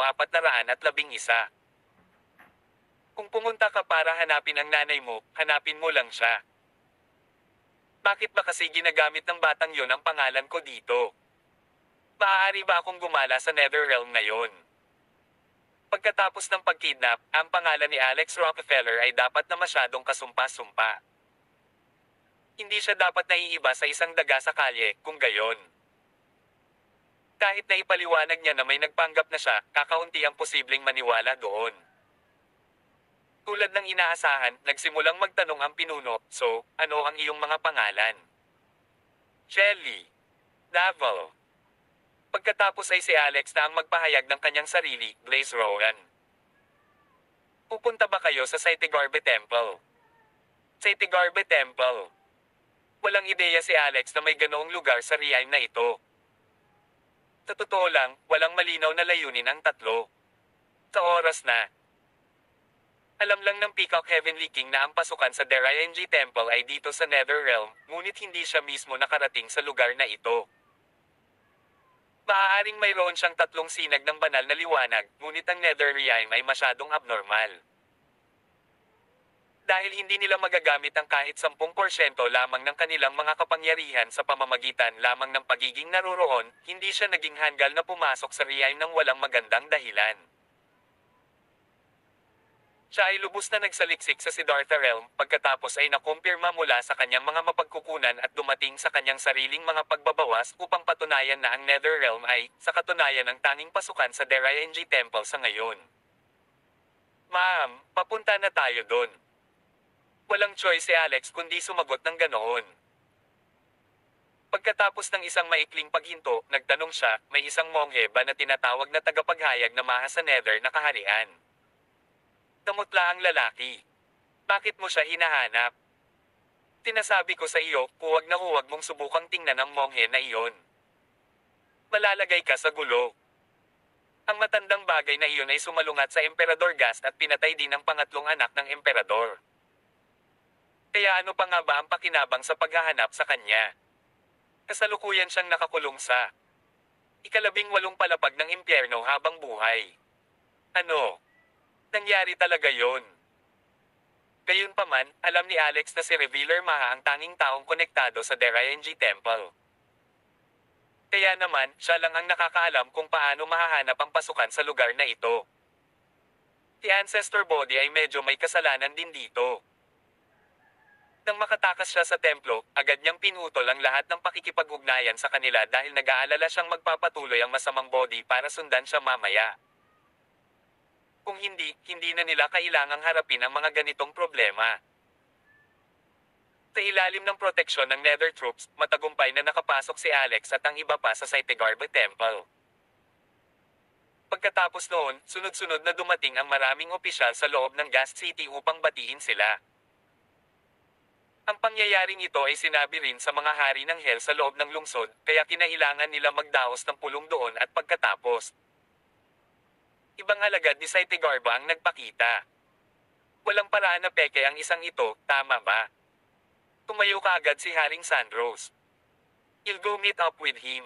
411. Kung pumunta ka para hanapin ang nanay mo, hanapin mo lang siya. Bakit ba kasi ginagamit ng batang yon ang pangalan ko dito? Maaari ba akong gumala sa Netherrealm ngayon? Pagkatapos ng pagkidnap, ang pangalan ni Alex Rockefeller ay dapat na masyadong kasumpa-sumpa. Hindi siya dapat naiiba sa isang daga sa kalye, kung gayon. Kahit na ipaliwanag niya na may nagpanggap na siya, kakaunti ang posibleng maniwala doon. Tulad ng inaasahan, nagsimulang magtanong ang pinuno, so, ano ang iyong mga pangalan? Shelly. Davil. Pagkatapos ay si Alex na ang magpahayag ng kanyang sarili, Blaze Rowan. Pupunta ba kayo sa Saitigorbe Temple? Saitigorbe Temple. Walang ideya si Alex na may ganoong lugar sa realm na ito. Sa totoo lang, walang malinaw na layunin ang tatlo. Sa oras na, alam lang ng Peacock Heavenly King na ang pasukan sa Deraing Temple ay dito sa Netherrealm, ngunit hindi siya mismo nakarating sa lugar na ito. Maaaring mayroon siyang tatlong sinag ng banal na liwanag, ngunit ang Netherrealm ay masyadong abnormal. Dahil hindi nila magagamit ang kahit 10% lamang ng kanilang mga kapangyarihan sa pamamagitan lamang ng pagiging naroroon, hindi siya naging hanggal na pumasok sa realm ng walang magandang dahilan. Siya ay lubos na nagsaliksik sa Siddhartha Realm, pagkatapos ay nakumpirma mula sa kanyang mga mapagkukunan at dumating sa kanyang sariling mga pagbabawas upang patunayan na ang Netherrealm ay, sa katunayan ang tanging pasukan sa Deraing Temple sa ngayon. Ma'am, papunta na tayo doon. Walang choice si Alex kundi sumagot ng ganoon. Pagkatapos ng isang maikling paghinto, nagtanong siya, may isang monghe ba na tinatawag na tagapaghayag na maha sa Nether na kaharian? Namutla ang lalaki. Bakit mo siya hinahanap? Tinasabi ko sa iyo, huwag na huwag mong subukang tingnan ang monghe na iyon. Malalagay ka sa gulo. Ang matandang bagay na iyon ay sumalungat sa Emperador Gast at pinatay din ang pangatlong anak ng Emperador. Kaya ano pa nga ba ang pakinabang sa paghahanap sa kanya? Kasalukuyan siyang nakakulong sa 18 palapag ng impyerno habang buhay. Ano? Nangyari talaga yon. Gayunpaman, alam ni Alex na si Revealer Maha ang tanging taong konektado sa Deraing Temple. Kaya naman, siya lang ang nakakaalam kung paano mahahanap ang pasukan sa lugar na ito. Si Ancestor Body ay medyo may kasalanan din dito. Nang makatakas siya sa templo, agad niyang pinutol ang lahat ng pakikipag-ugnayan sa kanila dahil nag-aalala siyang magpapatuloy ang masamang body para sundan siya mamaya. Kung hindi, hindi na nila kailangang harapin ang mga ganitong problema. Sa ilalim ng proteksyon ng Nether Troops, matagumpay na nakapasok si Alex at ang iba pa sa Saitigorbe Temple. Pagkatapos noon, sunod-sunod na dumating ang maraming opisyal sa loob ng Gast City upang batiin sila. Ang pangyayaring ito ay sinabi rin sa mga hari ng Hell sa loob ng lungsod, kaya kinailangan nila magdaos ng pulong doon at pagkatapos, ibang alagad ni Saitigorbe ang nagpakita. Walang paraan na peke ang isang ito, tama ba? Tumayo kaagad si Haring Sandros. I'll go meet up with him.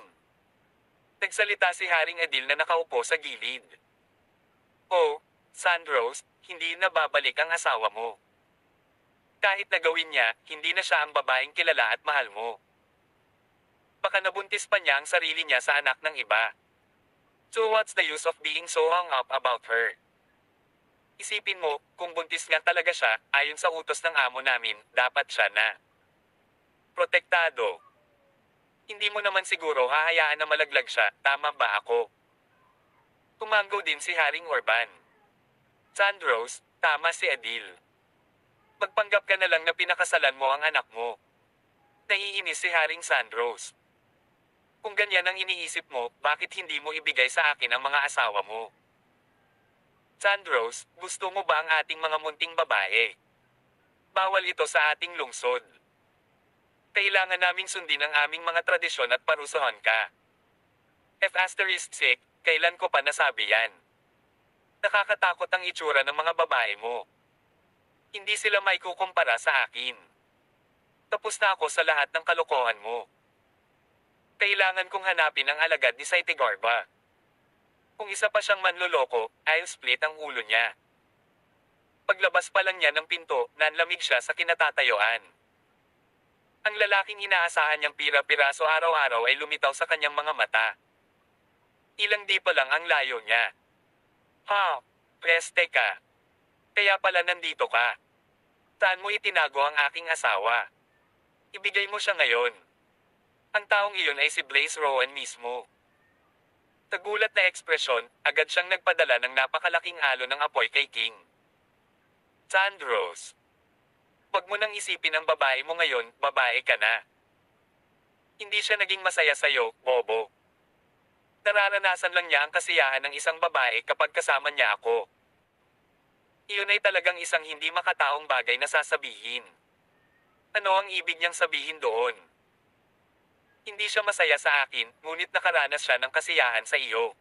Nagsalita si Haring Adil na nakaupo sa gilid. Oh, Sandros, hindi na babalik ang asawa mo. Kahit na gawin niya, hindi na siya ang babaeng kilala at mahal mo. Baka nabuntis pa niya ang sarili niya sa anak ng iba. So what's the use of being so hung up about her? Isipin mo, kung buntis nga talaga siya, ayon sa utos ng amo namin, dapat siya na protektado. Hindi mo naman siguro hahayaan na malaglag siya, tama ba ako? Tumanggo din si Haring Orban. Sandros, tama si Adil. Magpanggap ka na lang na pinakasalan mo ang anak mo. Naiinis si Haring Sandros. Kung ganyan ang iniisip mo, bakit hindi mo ibigay sa akin ang mga asawa mo? Sandros, gusto mo ba ang ating mga munting babae? Bawal ito sa ating lungsod. Kailangan naming sundin ang aming mga tradisyon at parusahan ka. F***, kailan ko pa nasabi yan? Nakakatakot ang itsura ng mga babae mo. Hindi sila may kukumpara sa akin. Tapos na ako sa lahat ng kalokohan mo. Kailangan kong hanapin ang alagad ni Saitigorbe. Kung isa pa siyang manloloko, I'll split ang ulo niya. Paglabas pa lang niya ng pinto, nanlamig siya sa kinatatayuan. Ang lalaking inaasahan niyang pira-piraso araw-araw ay lumitaw sa kanyang mga mata. Ilang di pa lang ang layo niya. Ha? Peste ka. Kaya pala nandito ka. Saan mo itinago ang aking asawa? Ibigay mo siya ngayon. Ang taong iyon ay si Blaze Rowan mismo. Tagulat na ekspresyon, agad siyang nagpadala ng napakalaking alon ng apoy kay King. Sandros. Huwag mo nang isipin ang babae mo ngayon, babae ka na. Hindi siya naging masaya sa'yo, bobo. Nararanasan lang niya ang kasiyahan ng isang babae kapag kasama niya ako. Iyon ay talagang isang hindi makataong bagay na sasabihin. Ano ang ibig niyang sabihin doon? Hindi siya masaya sa akin, ngunit nakaranas siya ng kasiyahan sa iyo.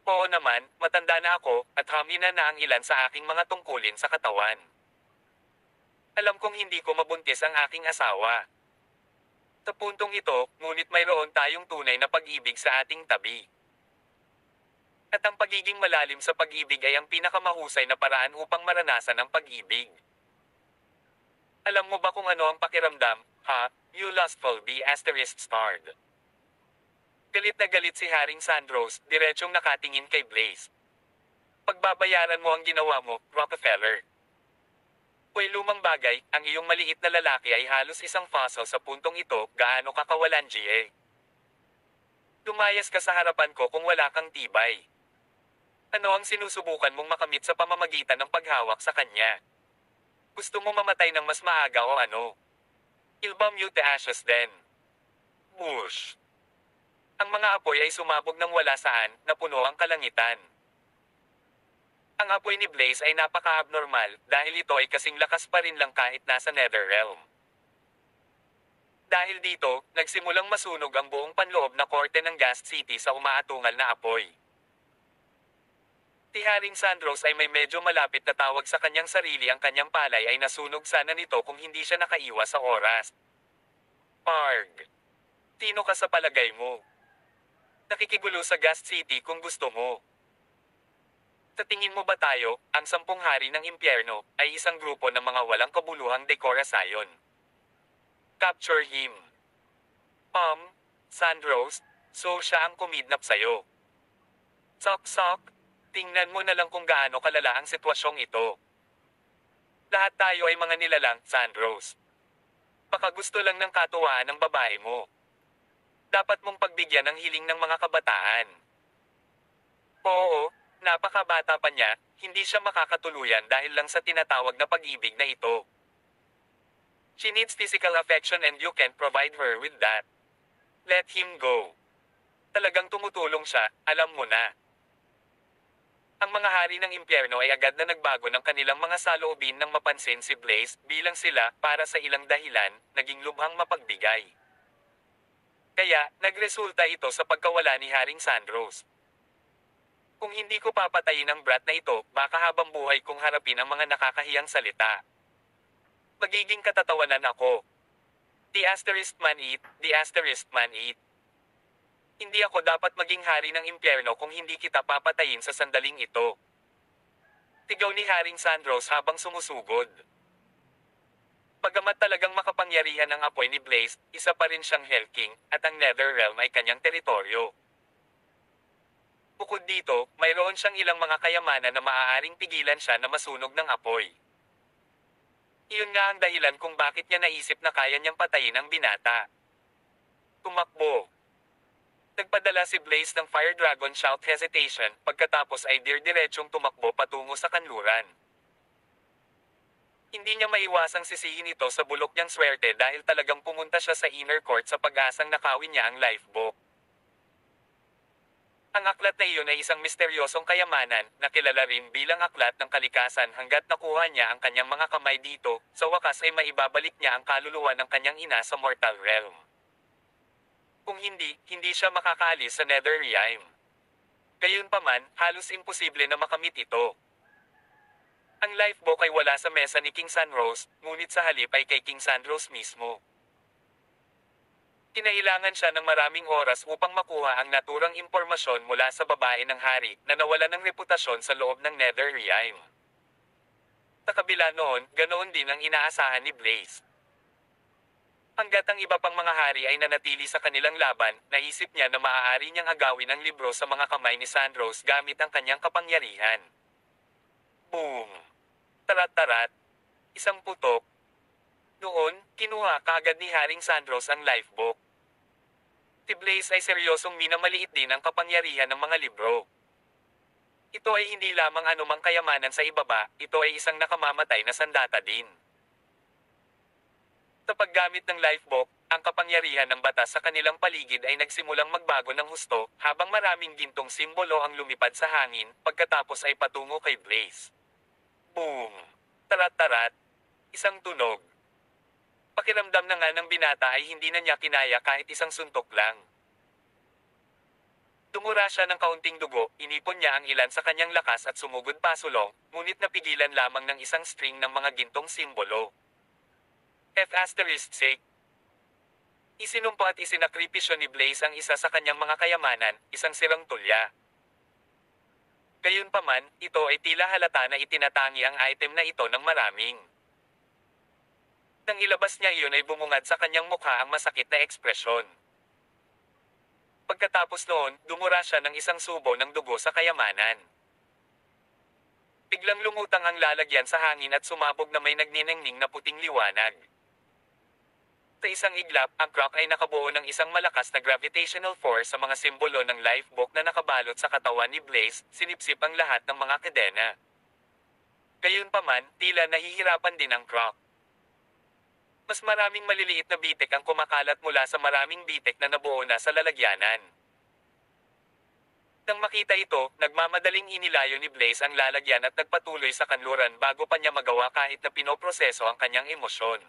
Oo naman, matanda na ako, at hamina na ang ilan sa aking mga tungkulin sa katawan. Alam kong hindi ko mabuntis ang aking asawa. Sa puntong ito, ngunit mayroon tayong tunay na pag-ibig sa ating tabi. At ang pagiging malalim sa pag-ibig ay ang pinakamahusay na paraan upang maranasan ang pag-ibig. Alam mo ba kung ano ang pakiramdam, ha? You lustful ****. Galit na galit si Haring Sandros, diretsong nakatingin kay Blaze. Pagbabayaran mo ang ginawa mo, Rockefeller. Uy, lumang bagay, ang iyong maliit na lalaki ay halos isang fossil sa puntong ito, gaano ka kawalan, G.A. Lumayas ka sa harapan ko kung wala kang tibay. Ano ang sinusubukan mong makamit sa pamamagitan ng paghawak sa kanya? Gusto mo mamatay ng mas maaga o ano? Ilbam you the ashes then. Bush. Ang mga apoy ay sumabog ng wala saan, na puno ang kalangitan. Ang apoy ni Blaze ay napaka-abnormal, dahil ito ay kasing lakas pa rin lang kahit nasa Netherrealm. Dahil dito, nagsimulang masunog ang buong panloob na korte ng Ghast City sa umaatungal na apoy. Si Haring Sandros ay may medyo malapit na tawag sa kanyang sarili ang kanyang palay ay nasunog sana nito kung hindi siya nakaiwas sa oras. Parg. Sino ka sa palagay mo? Nakikigulo sa Ghast City kung gusto mo. Sa tingin mo ba tayo, ang 10 hari ng impyerno, ay isang grupo ng mga walang kabuluhang dekorasayon? Capture him. Sandros, so siya ang kumidnap sa'yo. Sok-sok, tingnan mo na lang kung gaano kalala ang sitwasyong ito. Lahat tayo ay mga nilalang, Sandros. Baka gusto lang ng katuwaan ng babae mo. Dapat mong pagbigyan ng hiling ng mga kabataan. Oo, napakabata pa niya, hindi siya makakatuluyan dahil lang sa tinatawag na pag-ibig na ito. She needs physical affection and you can't provide her with that. Let him go. Talagang tumutulong siya, alam mo na. Ang mga hari ng impyerno ay agad na nagbago ng kanilang mga saloobin nang mapansin si Blaze bilang sila, para sa ilang dahilan, naging lubhang mapagbigay. Kaya, nagresulta ito sa pagkawala ni Haring Sandros. Kung hindi ko papatayin ang brat na ito, baka habang buhay kong harapin ang mga nakakahiyang salita. Magiging katatawanan ako. The asterisk man eat, the asterisk man eat. Hindi ako dapat maging hari ng impyerno kung hindi kita papatayin sa sandaling ito. Tigaw ni Haring Sandros habang sumusugod. Bagamat talagang makapangyarihan ang apoy ni Blaze, isa pa rin siyang Hell King, at ang Netherrealm ay kanyang teritoryo. Bukod dito, mayroon siyang ilang mga kayamanan na maaaring pigilan siya na masunog ng apoy. Iyon nga ang dahilan kung bakit niya naisip na kaya niyang patayin ang binata. Tumakbo. Nagpadala si Blaze ng Fire Dragon Shout Hesitation, pagkatapos ay dirdiretsong tumakbo patungo sa kanluran. Hindi niya maiwasang sisihin ito sa bulok niyang swerte dahil talagang pumunta siya sa inner court sa pag-asang nakawin niya ang lifeboat. Ang aklat na iyon ay isang misteryosong kayamanan, na kilala rin bilang aklat ng kalikasan hanggat nakuha niya ang kanyang mga kamay dito, sa wakas ay maibabalik niya ang kaluluwa ng kanyang ina sa mortal realm. Kung hindi, hindi siya makakaalis sa Netherrealm. Gayunpaman, halos imposible na makamit ito. Ang lifeboat ay wala sa mesa ni King Sandros, ngunit sa halip ay kay King Sandros mismo. Kinailangan siya ng maraming oras upang makuha ang naturang impormasyon mula sa babae ng hari na nawala ng reputasyon sa loob ng Netherrealm. Sa kabila noon, ganoon din ang inaasahan ni Blaze. Hanggat ang iba pang mga hari ay nanatili sa kanilang laban, naisip niya na maaari niyang agawin ang libro sa mga kamay ni Sandros gamit ang kanyang kapangyarihan. Boom! Tarat-tarat. Isang putok. Noon, kinuha kaagad ni Haring Sandros ang lifebook. Si Blaze ay seryosong minamaliit din ang kapangyarihan ng mga libro. Ito ay hindi lamang anumang kayamanan sa ibaba, ito ay isang nakamamatay na sandata din. Sa paggamit ng lifebook, ang kapangyarihan ng batas sa kanilang paligid ay nagsimulang magbago ng husto, habang maraming gintong simbolo ang lumipad sa hangin, pagkatapos ay patungo kay Blaze. Boom! Tarat-tarat. Isang tunog. Pakiramdam na nga ng binata ay hindi na niya kinaya kahit isang suntok lang. Tumura siya ng kaunting dugo, inipon niya ang ilan sa kanyang lakas at sumugod pasulong, ngunit napigilan lamang ng isang string ng mga gintong simbolo. F***. Isinumpa at isinakripisyo ni Blaze ang isa sa kanyang mga kayamanan, isang sirang tulya. Gayunpaman, ito ay tila halata na itinatangi ang item na ito ng maraming. Nang ilabas niya iyon ay bumungad sa kanyang mukha ang masakit na ekspresyon. Pagkatapos noon, dumura siya ng isang subo ng dugo sa kayamanan. Biglang lumutang ang lalagyan sa hangin at sumabog na may nagniningning na puting liwanag. Sa isang iglap, ang croc ay nakabuo ng isang malakas na gravitational force sa mga simbolo ng lifebook na nakabalot sa katawan ni Blaze, sinipsip ang lahat ng mga kadena. Gayunpaman, tila nahihirapan din ang croc. Mas maraming maliliit na bitek ang kumakalat mula sa maraming bitek na nabuo na sa lalagyanan. Nang makita ito, nagmamadaling inilayo ni Blaze ang lalagyan at nagpatuloy sa kanluran bago pa niya magawa kahit na pinoproseso ang kanyang emosyon.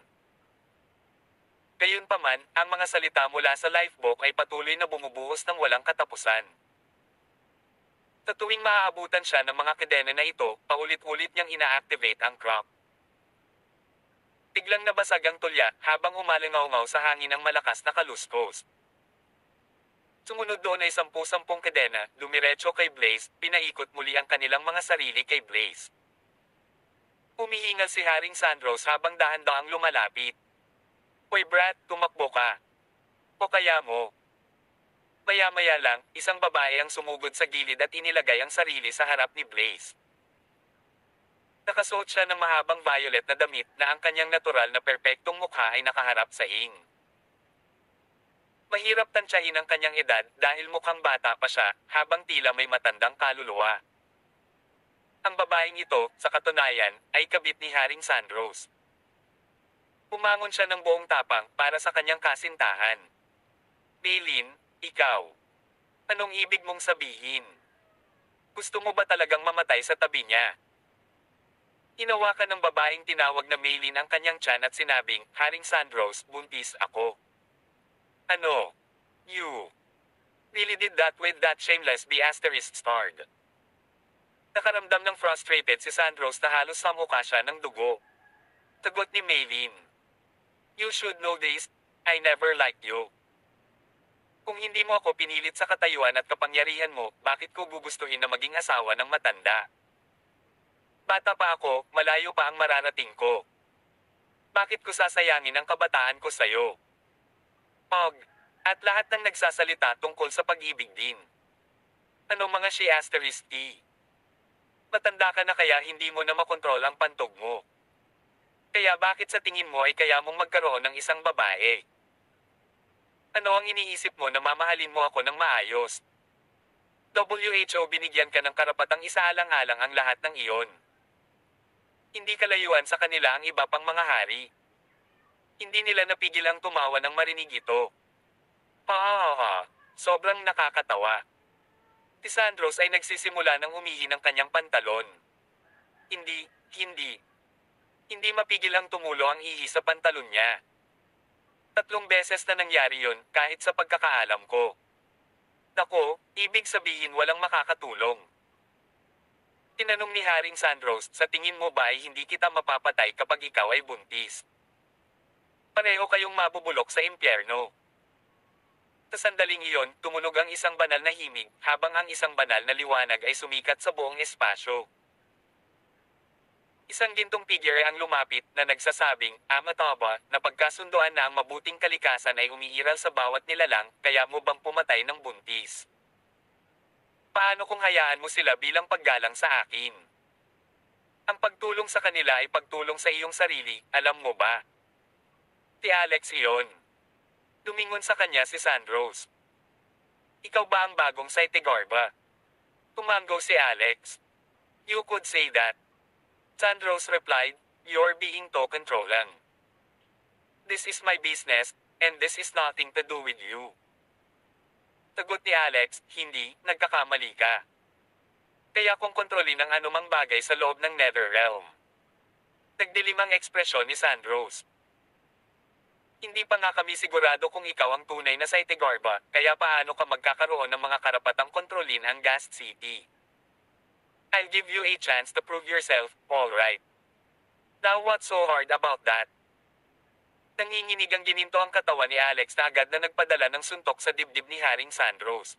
Gayunpaman, ang mga salita mula sa lifebook ay patuloy na bumubuhos ng walang katapusan. Sa tuwing maaabutan siya ng mga kadena na ito, paulit-ulit niyang ina-activate ang croc. Biglang nabasag ang tulya habang umalingaw-ngaw sa hangin ang malakas na kaluskos. Sumunod doon ay 10 kadena, dumiretso kay Blaze, pinaikot muli ang kanilang mga sarili kay Blaze. Humihingal si Haring Sandros habang dahan-dahang lumalapit. Hoy brat, tumakbo ka. O kaya mo. Maya-maya lang, isang babae ang sumugod sa gilid at inilagay ang sarili sa harap ni Blaze. Nakasuot siya ng mahabang violet na damit na ang kanyang natural na perpektong mukha ay nakaharap sa ing. Mahirap tansyahin ang kanyang edad dahil mukhang bata pa siya habang tila may matandang kaluluwa. Ang babaeng ito, sa katunayan, ay kabit ni Haring Sandros. Umangon siya ng buong tapang para sa kanyang kasintahan. Maylin, ikaw. Anong ibig mong sabihin? Gusto mo ba talagang mamatay sa tabi niya? Hinawakan ng babaeng tinawag na Maylin ang kanyang tiyan at sinabing, Haring Sandros, buntis ako. Ano? You really did that with that shameless *****. Nakaramdam ng frustrated si Sandros na halos samukha siya ng dugo. Sagot ni Maylin. You should know this, I never liked you. Kung hindi mo ako pinilit sa katayuan at kapangyarihan mo, bakit ko gugustuhin na maging asawa ng matanda? Bata pa ako, malayo pa ang mararating ko. Bakit ko sasayangin ang kabataan ko sa'yo? Pog. At lahat ng nagsasalita tungkol sa pag-ibig din. Ano mga *****? Matanda ka na kaya hindi mo na makontrol ang pantog mo. Kaya bakit sa tingin mo ay kaya mong magkaroon ng isang babae? Ano ang iniisip mo na mamahalin mo ako ng maayos? WHO binigyan ka ng karapatang isaalang-alang ang lahat ng iyon. Hindi kalayuan sa kanila ang iba pang mga hari. Hindi nila napigil ang tumawa ng marinig ito. Sobrang nakakatawa. Si Sandros ay nagsisimula ng umihi ng kanyang pantalon. Hindi mapigil ang tumulo ang ihi sa pantalon niya. 3 beses na nangyari yon kahit sa pagkakaalam ko. Nako, ibig sabihin walang makakatulong. Tinanong ni Haring Sandros, sa tingin mo ba ay hindi kita mapapatay kapag ikaw ay buntis? Pareho kayong mabubulok sa impyerno. Sa sandaling iyon, tumulog ang isang banal na himig, habang ang isang banal na liwanag ay sumikat sa buong espasyo. Isang gintong figure ang lumapit na nagsasabing, Amataba, na pagkasunduan na ang mabuting kalikasan ay umiiral sa bawat nilalang, kaya mo bang pumatay ng buntis? Paano kung hayaan mo sila bilang paggalang sa akin? Ang pagtulong sa kanila ay pagtulong sa iyong sarili, alam mo ba? Si Alex iyon. Tumingon sa kanya si Sandros. Ikaw ba ang bagong Saitegarba? Tumango si Alex. You could say that. Sandros replied, You're being too controlling. This is my business, and this is nothing to do with you. Sagot ni Alex, hindi, nagkakamali ka. Kaya kung kontrolin ang anumang bagay sa loob ng Netherrealm. Nagdilim ang ekspresyon ni Sandros. Hindi pa nga kami sigurado kung ikaw ang tunay na Saitegarba, kaya paano ka magkakaroon ng mga karapatang kontrolin ang Ghast City? I'll give you a chance to prove yourself, alright. Now what's so hard about that? Nanginginig ang gininto ang katawan ni Alex na agad na nagpadala ng suntok sa dibdib ni Haring Sandros.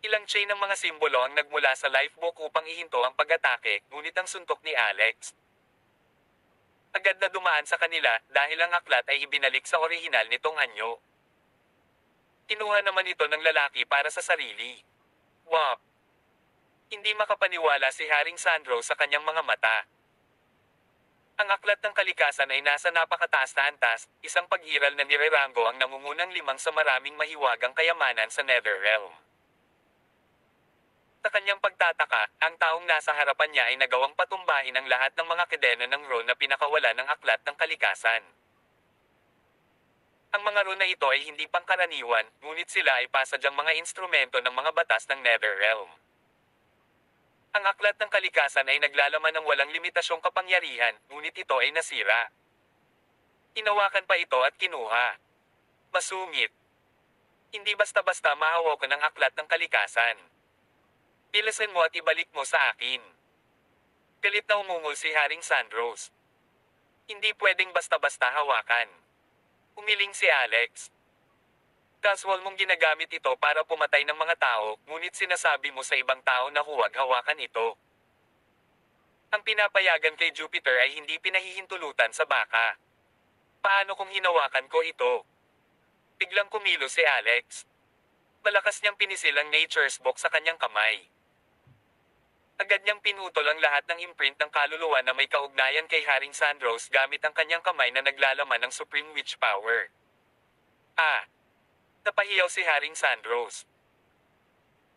Ilang chain ng mga simbolo ang nagmula sa lifebook upang ihinto ang pag-atake, ngunit ang suntok ni Alex agad na dumaan sa kanila dahil ang aklat ay ibinalik sa orihinal nitong anyo. Kinuha naman ito ng lalaki para sa sarili. Wap! Hindi makapaniwala si Haring Sandros sa kanyang mga mata. Ang aklat ng kalikasan ay nasa napakataas na antas, isang pag-iral na nirerango ang nangungunang limang sa maraming mahiwagang kayamanan sa Netherrealm. Sa kanyang pagtataka, ang taong nasa harapan niya ay nagawang patumbahin ang lahat ng mga kadena ng rune na pinakawala ng aklat ng kalikasan. Ang mga rune na ito ay hindi pangkaraniwan, ngunit sila ay pasadyang mga instrumento ng mga batas ng Netherrealm. Ang aklat ng kalikasan ay naglalaman ng walang limitasyong kapangyarihan, ngunit ito ay nasira. Hinawakan pa ito at kinuha. Masungit. Hindi basta-basta mahawakan ang aklat ng kalikasan. Pilasin mo at ibalik mo sa akin. Pilit na umungol si Haring Sandros. Hindi pwedeng basta-basta hawakan. Umiling si Alex. Casual mong ginagamit ito para pumatay ng mga tao, ngunit sinasabi mo sa ibang tao na huwag hawakan ito. Ang pinapayagan kay Jupiter ay hindi pinahihintulutan sa baka. Paano kung hinawakan ko ito? Biglang kumilos si Alex. Malakas niyang pinisil ang Nature's Book sa kanyang kamay. Agad niyang pinutol ang lahat ng imprint ng kaluluwa na may kaugnayan kay Haring Sandros gamit ang kanyang kamay na naglalaman ng Supreme Witch Power. Napahiyaw si Haring Sandros.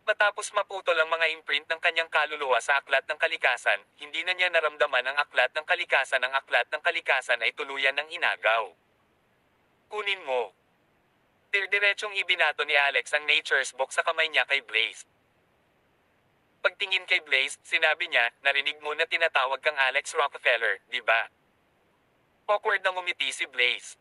Matapos maputol ang mga imprint ng kanyang kaluluwa sa aklat ng kalikasan, hindi na niya naramdaman ang aklat ng kalikasan. Ang aklat ng kalikasan ay tuluyan ng inagaw. Kunin mo. Dirdiretsong ibinato ni Alex ang Nature's Book sa kamay niya kay Blaze. Pagtingin kay Blaze, sinabi niya, narinig mo na tinatawag kang Alex Rockefeller, di ba? Awkward na ngumiti si Blaze.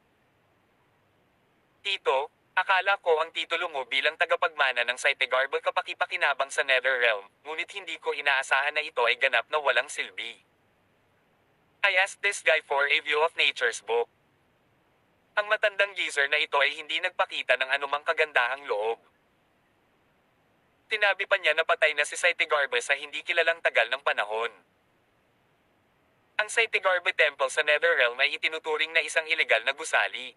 Tito, akala ko ang titulo mo bilang tagapagmana ng Saitegarba kapakipakinabang sa Netherrealm, ngunit hindi ko inaasahan na ito ay ganap na walang silbi. I asked this guy for a view of Nature's Book. Ang matandang geezer na ito ay hindi nagpakita ng anumang kagandahang loob. Tinabi pa niya na patay na si Saitegarba sa hindi kilalang tagal ng panahon. Ang Saitegarba Temple sa Netherrealm ay itinuturing na isang ilegal na gusali.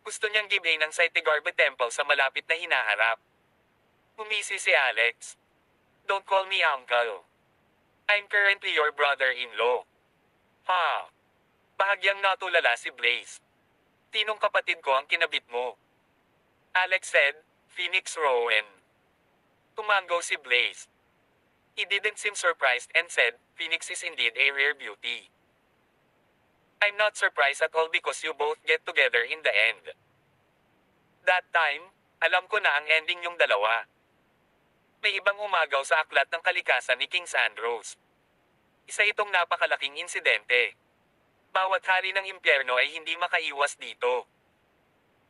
Gusto niyang gibay ng Saitegarba Temple sa malapit na hinaharap. Umisi si Alex. Don't call me uncle. I'm currently your brother-in-law. Ha? Bahagyang natulala si Blaze. Tinong kapatid ko ang kinabit mo? Alex said, Phoenix Rowan. Tumango si Blaze. He didn't seem surprised and said, Phoenix is indeed a rare beauty. I'm not surprised at all because you both get together in the end. That time, alam ko na ang ending yung dalawa. May ibang umagaw sa aklat ng kalikasan ni King Sandros. Isa itong napakalaking insidente. Bawat hari ng impyerno ay hindi makaiwas dito.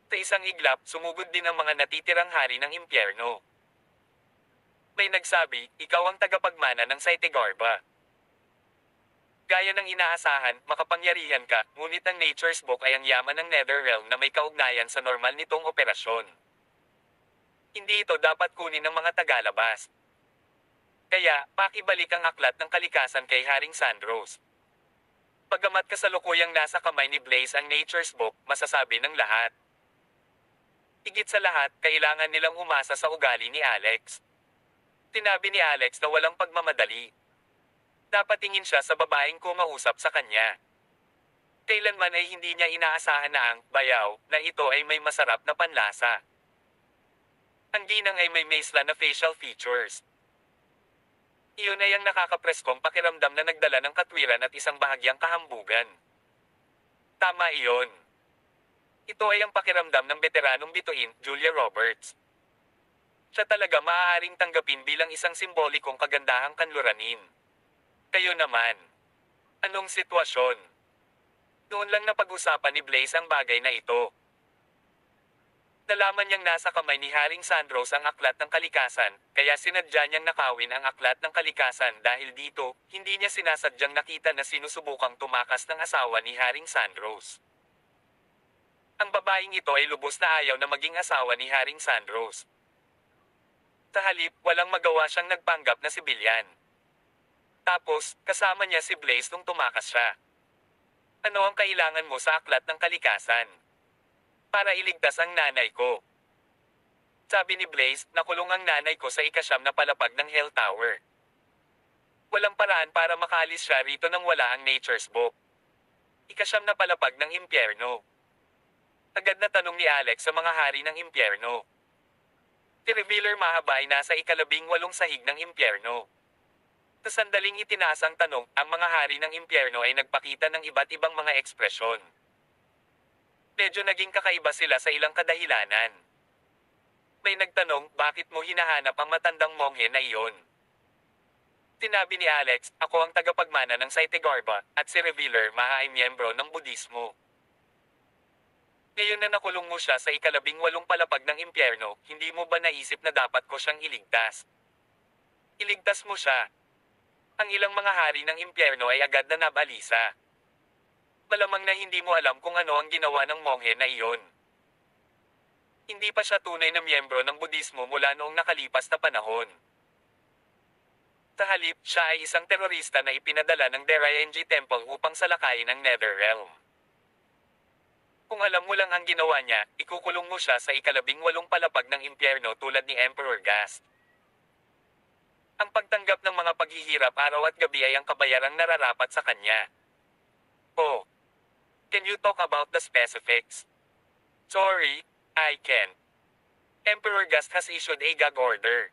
Sa isang iglap, sumugod din ang mga natitirang hari ng impyerno. May nagsabi, ikaw ang tagapagmana ng Saitegarba. Gaya ng inaasahan, makapangyarihan ka, ngunit ang Nature's Book ay ang yaman ng Netherrealm na may kaugnayan sa normal nitong operasyon. Hindi ito dapat kunin ng mga tagalabas. Kaya, pakibalik ang aklat ng kalikasan kay Haring Sandros. Bagamat kasalukuyang nasa kamay ni Blaze ang Nature's Book, masasabi ng lahat. Higit sa lahat, kailangan nilang umasa sa ugali ni Alex. Tinabi ni Alex na walang pagmamadali. Dapat tingin siya sa babaeng kumausap sa kanya. Kailanman ay hindi niya inaasahan na ang bayaw na ito ay may masarap na panlasa. Ang ginang ay may maisla na facial features. Iyon ay ang nakakapreskong pakiramdam na nagdala ng katwiran at isang bahagyang kahambugan. Tama iyon. Ito ay ang pakiramdam ng veteranong bituin, Julia Roberts. Siya talaga maaaring tanggapin bilang isang simbolikong kagandahang kanluranin. Kayo naman. Anong sitwasyon? Noon lang napag-usapan ni Blaze ang bagay na ito. Nalaman niyang nasa kamay ni Haring Sandros ang aklat ng kalikasan, kaya sinadya niyang nakawin ang aklat ng kalikasan dahil dito, hindi niya sinasadyang nakita na sinusubukang tumakas ng asawa ni Haring Sandros. Ang babaeng ito ay lubos na ayaw na maging asawa ni Haring Sandros. Sa halip, walang magawa siyang nagpanggap na sibilyan. Tapos, kasama niya si Blaze nung tumakas siya. Ano ang kailangan mo sa aklat ng kalikasan? Para iligtas ang nanay ko. Sabi ni Blaze, nakulong ang nanay ko sa ikasyam na palapag ng Hell Tower. Walang paraan para makaalis siya rito nang wala ang Nature's Book. Ikasyam na palapag ng impyerno. Agad na tanong ni Alex sa mga hari ng impyerno. Si Revealer mahaba ay nasa ika-18 sahig ng impyerno. Sa sandaling itinaas ang tanong, ang mga hari ng impyerno ay nagpakita ng iba't ibang mga ekspresyon. Medyo naging kakaiba sila sa ilang kadahilanan. May nagtanong, bakit mo hinahanap ang matandang monghe na iyon? Sinabi ni Alex, ako ang tagapagmana ng Saitegarba, at si Revealer Maha ay miyembro ng Budismo. Ngayon na nakulong mo siya sa ika-18 palapag ng impyerno, hindi mo ba naisip na dapat ko siyang iligtas? Iligtas mo siya. Ang ilang mga hari ng impyerno ay agad na nabalisa. Malamang na hindi mo alam kung ano ang ginawa ng monghe na iyon. Hindi pa siya tunay na miyembro ng Budismo mula noong nakalipas na panahon. Sa halip, siya ay isang terorista na ipinadala ng Derayenji Temple upang salakayin ang Netherrealm. Kung alam mo lang ang ginawa niya, ikukulong mo siya sa ika-18 palapag ng impyerno tulad ni Emperor Gast. Ang pagtanggap ng mga paghihirap araw at gabi ay ang kabayarang nararapat sa kanya. Oh. Can you talk about the specifics? Sorry, I can't. Emperor Gast has issued a gag order.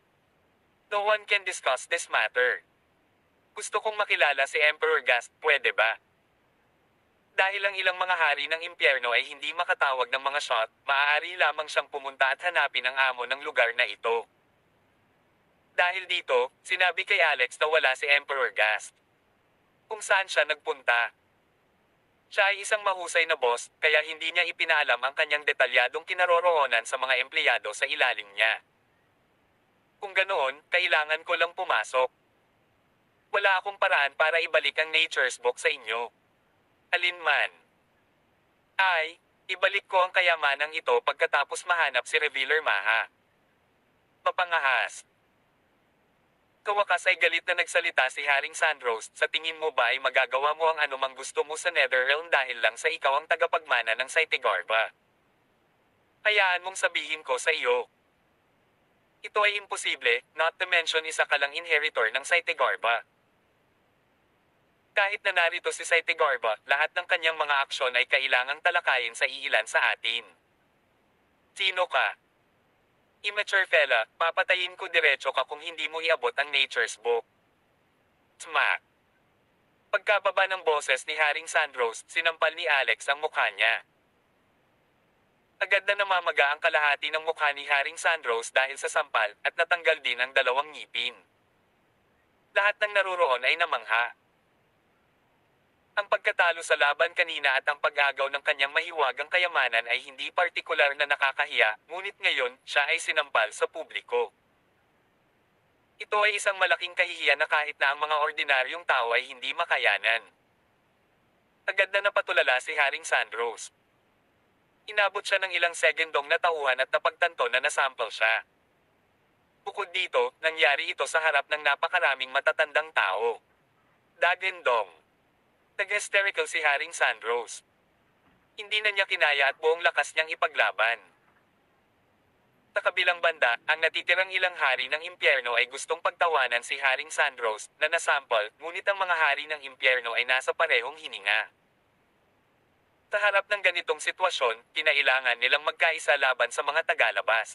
No one can discuss this matter. Gusto kong makilala si Emperor Gast, pwede ba? Dahil ang ilang mga hari ng impyerno ay hindi makatawag ng mga shot, maaari lamang siyang pumunta at hanapin ang amo ng lugar na ito. Dahil dito, sinabi kay Alex na wala si Emperor Gast. Kung saan siya nagpunta. Siya ay isang mahusay na boss, kaya hindi niya ipinaalam ang kanyang detalyadong kinaroroonan sa mga empleyado sa ilalim niya. Kung ganoon, kailangan ko lang pumasok. Wala akong paraan para ibalik ang Nature's Book sa inyo. Alinman. Ay, ibalik ko ang kayamanang ito pagkatapos mahanap si Revealer Maha. Mapangahas. Kawakas ay galit na nagsalita si Haring Sandros, sa tingin mo ba ay magagawa mo ang anumang gusto mo sa Netherrealm dahil lang sa ikaw ang tagapagmana ng Saitegarba? Hayaan mong sabihin ko sa iyo. Ito ay imposible, not to mention isa ka lang inheritor ng Saitegarba. Kahit na narito si Saitegarba, lahat ng kanyang mga aksyon ay kailangang talakayin sa iilan sa atin. Sino ka? Immature fella, papatayin ko diretso ka kung hindi mo iabot ang Nature's Book. Smack. Pagkababa ng boses ni Haring Sandros, sinampal ni Alex ang mukha niya. Agad na namamaga ang kalahati ng mukha ni Haring Sandros dahil sa sampal at natanggal din ang 2 ngipin. Lahat ng naruroon ay namangha. Ang pagkatalo sa laban kanina at ang pag-agaw ng kanyang mahiwagang kayamanan ay hindi partikular na nakakahiya, ngunit ngayon, siya ay sinampal sa publiko. Ito ay isang malaking kahihiyan na kahit na ang mga ordinaryong tao ay hindi makayanan. Agad na napatulala si Haring Sandros. Inabot siya ng ilang segundong natauhan at napagtanto na nasample siya. Bukod dito, nangyari ito sa harap ng napakaraming matatandang tao. Dagendong. Nag-hysterical si Haring Sandros. Hindi na niya kinaya at buong lakas niyang ipaglaban. Sa kabilang banda, ang natitirang ilang hari ng impyerno ay gustong pagtawanan si Haring Sandros na nasample, ngunit ang mga hari ng impyerno ay nasa parehong hininga. Sa harap ng ganitong sitwasyon, kinailangan nilang magkaisa laban sa mga tagalabas.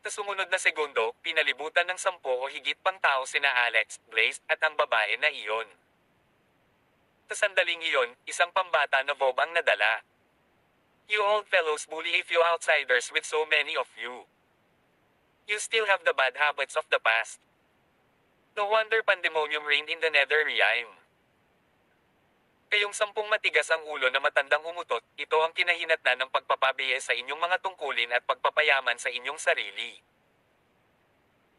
Sa sumunod na segundo, pinalibutan ng 10 o higit pang tao sina Alex, Blaze, at ang babae na iyon. Sa sandaling iyon, isang pambata na Bob ang nadala. You old fellows bully a few outsiders with so many of you. You still have the bad habits of the past. No wonder pandemonium reigned in the nether realm. Kayong 10 matigas ang ulo na matandang umutot, ito ang kinahinatnan ng pagpapabiye sa inyong mga tungkulin at pagpapayaman sa inyong sarili.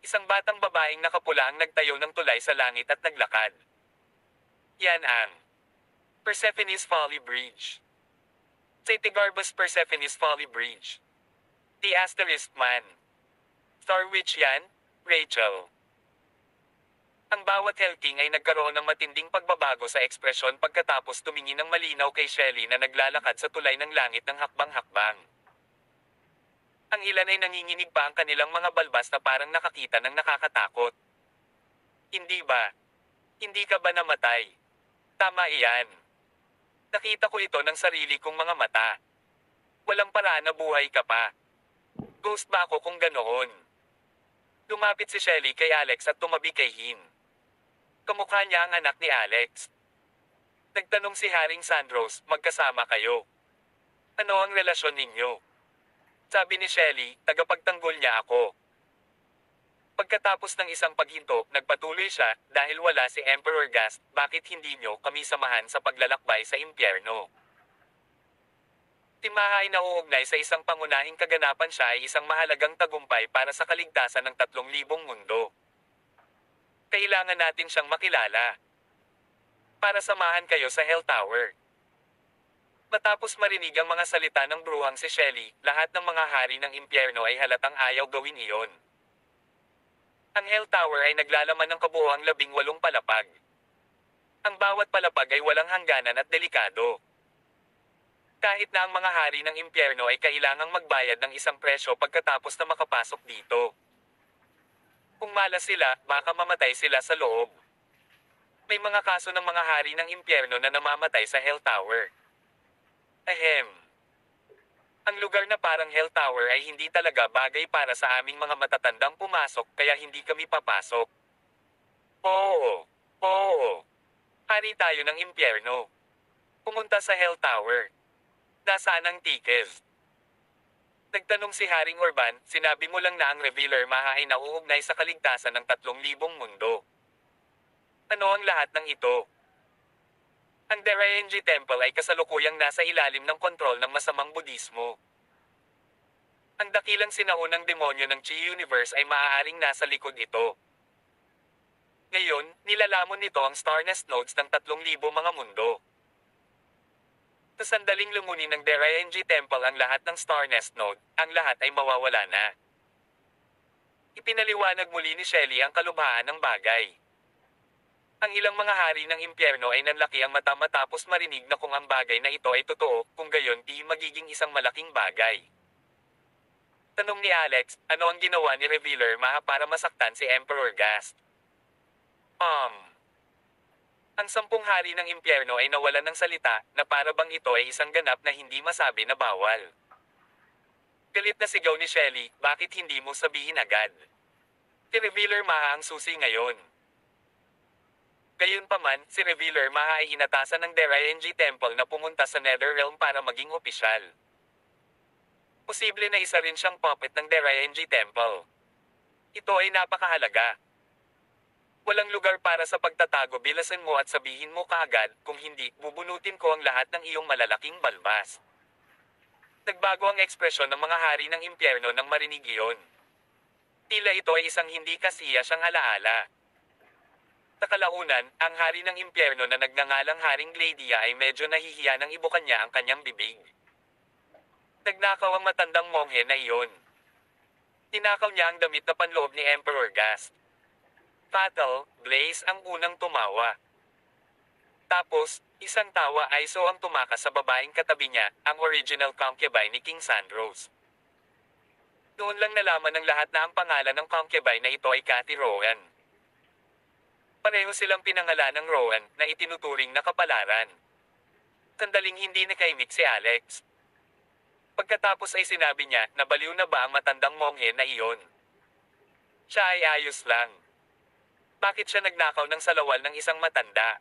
Isang batang babaeng nakapula ang nagtayo ng tulay sa langit at naglakad. Yan ang Persephone's Folly Bridge. St. Tegarbus Persephone's Folly Bridge. The Asterisk Man. Star Witch yan, Rachel. Ang bawat Hell King ay nagkaroon ng matinding pagbabago sa ekspresyon pagkatapos tumingin ng malinaw kay Shelly na naglalakad sa tulay ng langit ng hakbang-hakbang. Ang ilan ay nanginginig pa ang kanilang mga balbas na parang nakakita ng nakakatakot. Hindi ba? Hindi ka ba namatay? Tama iyan. Nakita ko ito ng sarili kong mga mata. Walang paraan na buhay ka pa. Ghost ba ako kung ganoon? Lumapit si Shelly kay Alex at tumabi kay Hin. Kamukha niya ang anak ni Alex. Nagtanong si Haring Sandros, magkasama kayo. Ano ang relasyon ninyo? Sabi ni Shelly, tagapagtanggol niya ako. Pagkatapos ng isang paghinto, nagpatuloy siya, dahil wala si Emperor Gast, bakit hindi nyo kami samahan sa paglalakbay sa impyerno? Timaha ay nauugnay sa isang pangunahing kaganapan, siya ay isang mahalagang tagumpay para sa kaligtasan ng 3,000 mundo. Kailangan natin siyang makilala. Para samahan kayo sa Hell Tower. Matapos marinig ang mga salita ng bruhang si Shelly, lahat ng mga hari ng impyerno ay halatang ayaw gawin iyon. Ang Hell Tower ay naglalaman ng kabuuang 18 palapag. Ang bawat palapag ay walang hangganan at delikado. Kahit na ang mga hari ng impyerno ay kailangang magbayad ng isang presyo pagkatapos na makapasok dito. Kung malas sila, baka mamatay sila sa loob. May mga kaso ng mga hari ng impyerno na namamatay sa Hell Tower. Ahem. Ang lugar na parang Hell Tower ay hindi talaga bagay para sa aming mga matatandang pumasok, kaya hindi kami papasok. Oo. Hari tayo ng impyerno. Pumunta sa Hell Tower. Nasaan ang ticket? Nagtanong si Haring Orban, sinabi mo lang na ang Revealer Maha ay nauugnay sa kaligtasan ng 3,000 mundo. Ano ang lahat ng ito? Ang Deraenji Temple ay kasalukuyang nasa ilalim ng kontrol ng masamang Budismo. Ang dakilang sinaunang demonyo ng Chi Universe ay maaaring nasa likod ito. Ngayon, nilalamon nito ang Star Nest Nodes ng 3,000 mga mundo. Sa sandaling lumunin ng Deraenji Temple ang lahat ng Star Nest Node, ang lahat ay mawawala na. Ipinaliwanag muli ni Shelly ang kalubhaan ng bagay. Ang ilang mga hari ng impyerno ay nanlaki ang mata matapos marinig na kung ang bagay na ito ay totoo, kung gayon di magiging isang malaking bagay. Tanong ni Alex, ano ang ginawa ni Revealer Maha para masaktan si Emperor Gast? Ang 10 hari ng impyerno ay nawalan ng salita, na para bang ito ay isang ganap na hindi masabi na bawal. Galit na sigaw ni Shelly, bakit hindi mo sabihin agad? Si Revealer Maha ang susi ngayon. Gayunpaman, si Revealer Maha ay inatasan ng Deraenji Temple na pumunta sa Netherrealm para maging opisyal. Posible na isa rin siyang puppet ng Deraenji Temple. Ito ay napakahalaga. Walang lugar para sa pagtatago, bilasan mo at sabihin mo kaagad, kung hindi, bubunutin ko ang lahat ng iyong malalaking balbas. Nagbago ang ekspresyon ng mga hari ng impyerno nang marinig iyon. Tila ito ay isang hindi kasiya siyang alaala. Sa kalaunan, ang hari ng impyerno na nagngangalang Haring Gladia ay medyo nahihiya nang ibukan niya ang kanyang bibig. Nagnakaw ang matandang monghe na iyon. Tinakaw niya ang damit na panloob ni Emperor Gast. Fatal, Blaze ang unang tumawa. Tapos, isang tawa ay so ang tumakas sa babaeng katabi niya, ang original concubine ni King Sandros. Doon lang nalaman ng lahat na ang pangalan ng concubine na ito ay Cathy Rowan. Pareho silang pinangalan ng Rowan na itinuturing na kapalaran. Sandaling hindi nakaimik si Alex. Pagkatapos ay sinabi niya na baliw na ba ang matandang monghe na iyon. Siya ay ayos lang. Bakit siya nagnakaw ng salawal ng isang matanda?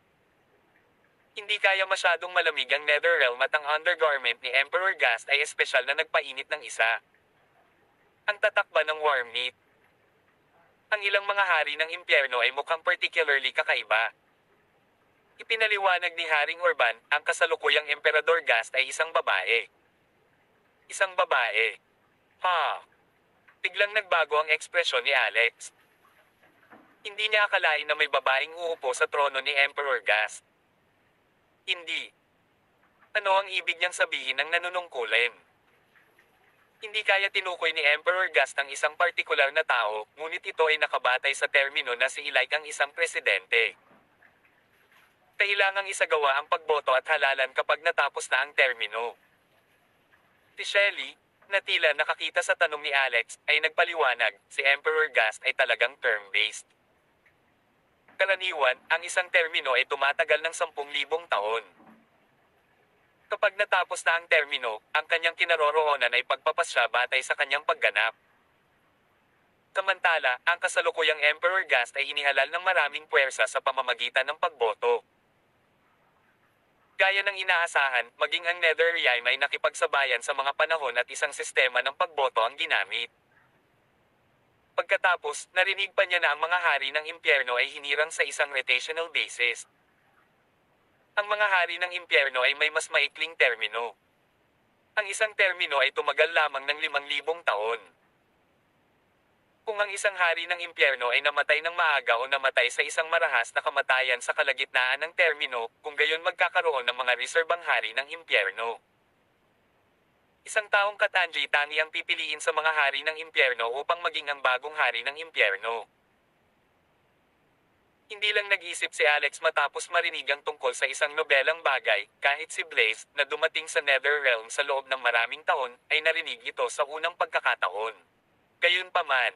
Hindi kaya masyadong malamig ang Netherrealm at ang undergarment ni Emperor Gast ay espesyal na nagpainit ng isa. Ang tatakba ng warm meat. Ang ilang mga hari ng impyerno ay mukhang particularly kakaiba. Ipinaliwanag ni Haring Orban, ang kasalukuyang Emperador Gast ay isang babae. Isang babae. Ha? Biglang nagbago ang ekspresyon ni Alex. Hindi niya akalain na may babaeng uupo sa trono ni Emperor Gast. Hindi. Ano ang ibig niyang sabihin ng nanunungkulim? Hindi kaya tinukoy ni Emperor Gast ang isang partikular na tao, ngunit ito ay nakabatay sa termino na si Ilaik ang isang presidente. Kailangang isagawa ang pagboto at halalan kapag natapos na ang termino. Si Shelley, na tila nakakita sa tanong ni Alex, ay nagpaliwanag, si Emperor Gast ay talagang term-based. Karaniwan, ang isang termino ay tumatagal ng 10,000 taon. Kapag natapos na ang termino, ang kanyang kinaroroonan ay pagpapasya batay sa kanyang pagganap. Samantala, ang kasalukuyang Emperor Gast ay inihalal ng maraming puwersa sa pamamagitan ng pagboto. Gaya ng inaasahan, maging ang Netherrealm ay nakipagsabayan sa mga panahon at isang sistema ng pagboto ang ginamit. Pagkatapos, narinig pa niya na ang mga hari ng impyerno ay hinirang sa isang rotational basis. Ang mga hari ng impyerno ay may mas maikling termino. Ang isang termino ay tumagal lamang ng 5,000 taon. Kung ang isang hari ng impyerno ay namatay ng maaga o namatay sa isang marahas na kamatayan sa kalagitnaan ng termino, kung gayon magkakaroon ng mga reserbang hari ng impyerno. Isang taong katangi-tangi ang pipiliin sa mga hari ng impyerno upang maging ang bagong hari ng impyerno. Hindi lang nag-isip si Alex matapos marinig ang tungkol sa isang nobelang bagay, kahit si Blaze, na dumating sa Netherrealm sa loob ng maraming taon, ay narinig ito sa unang pagkakataon. Gayunpaman,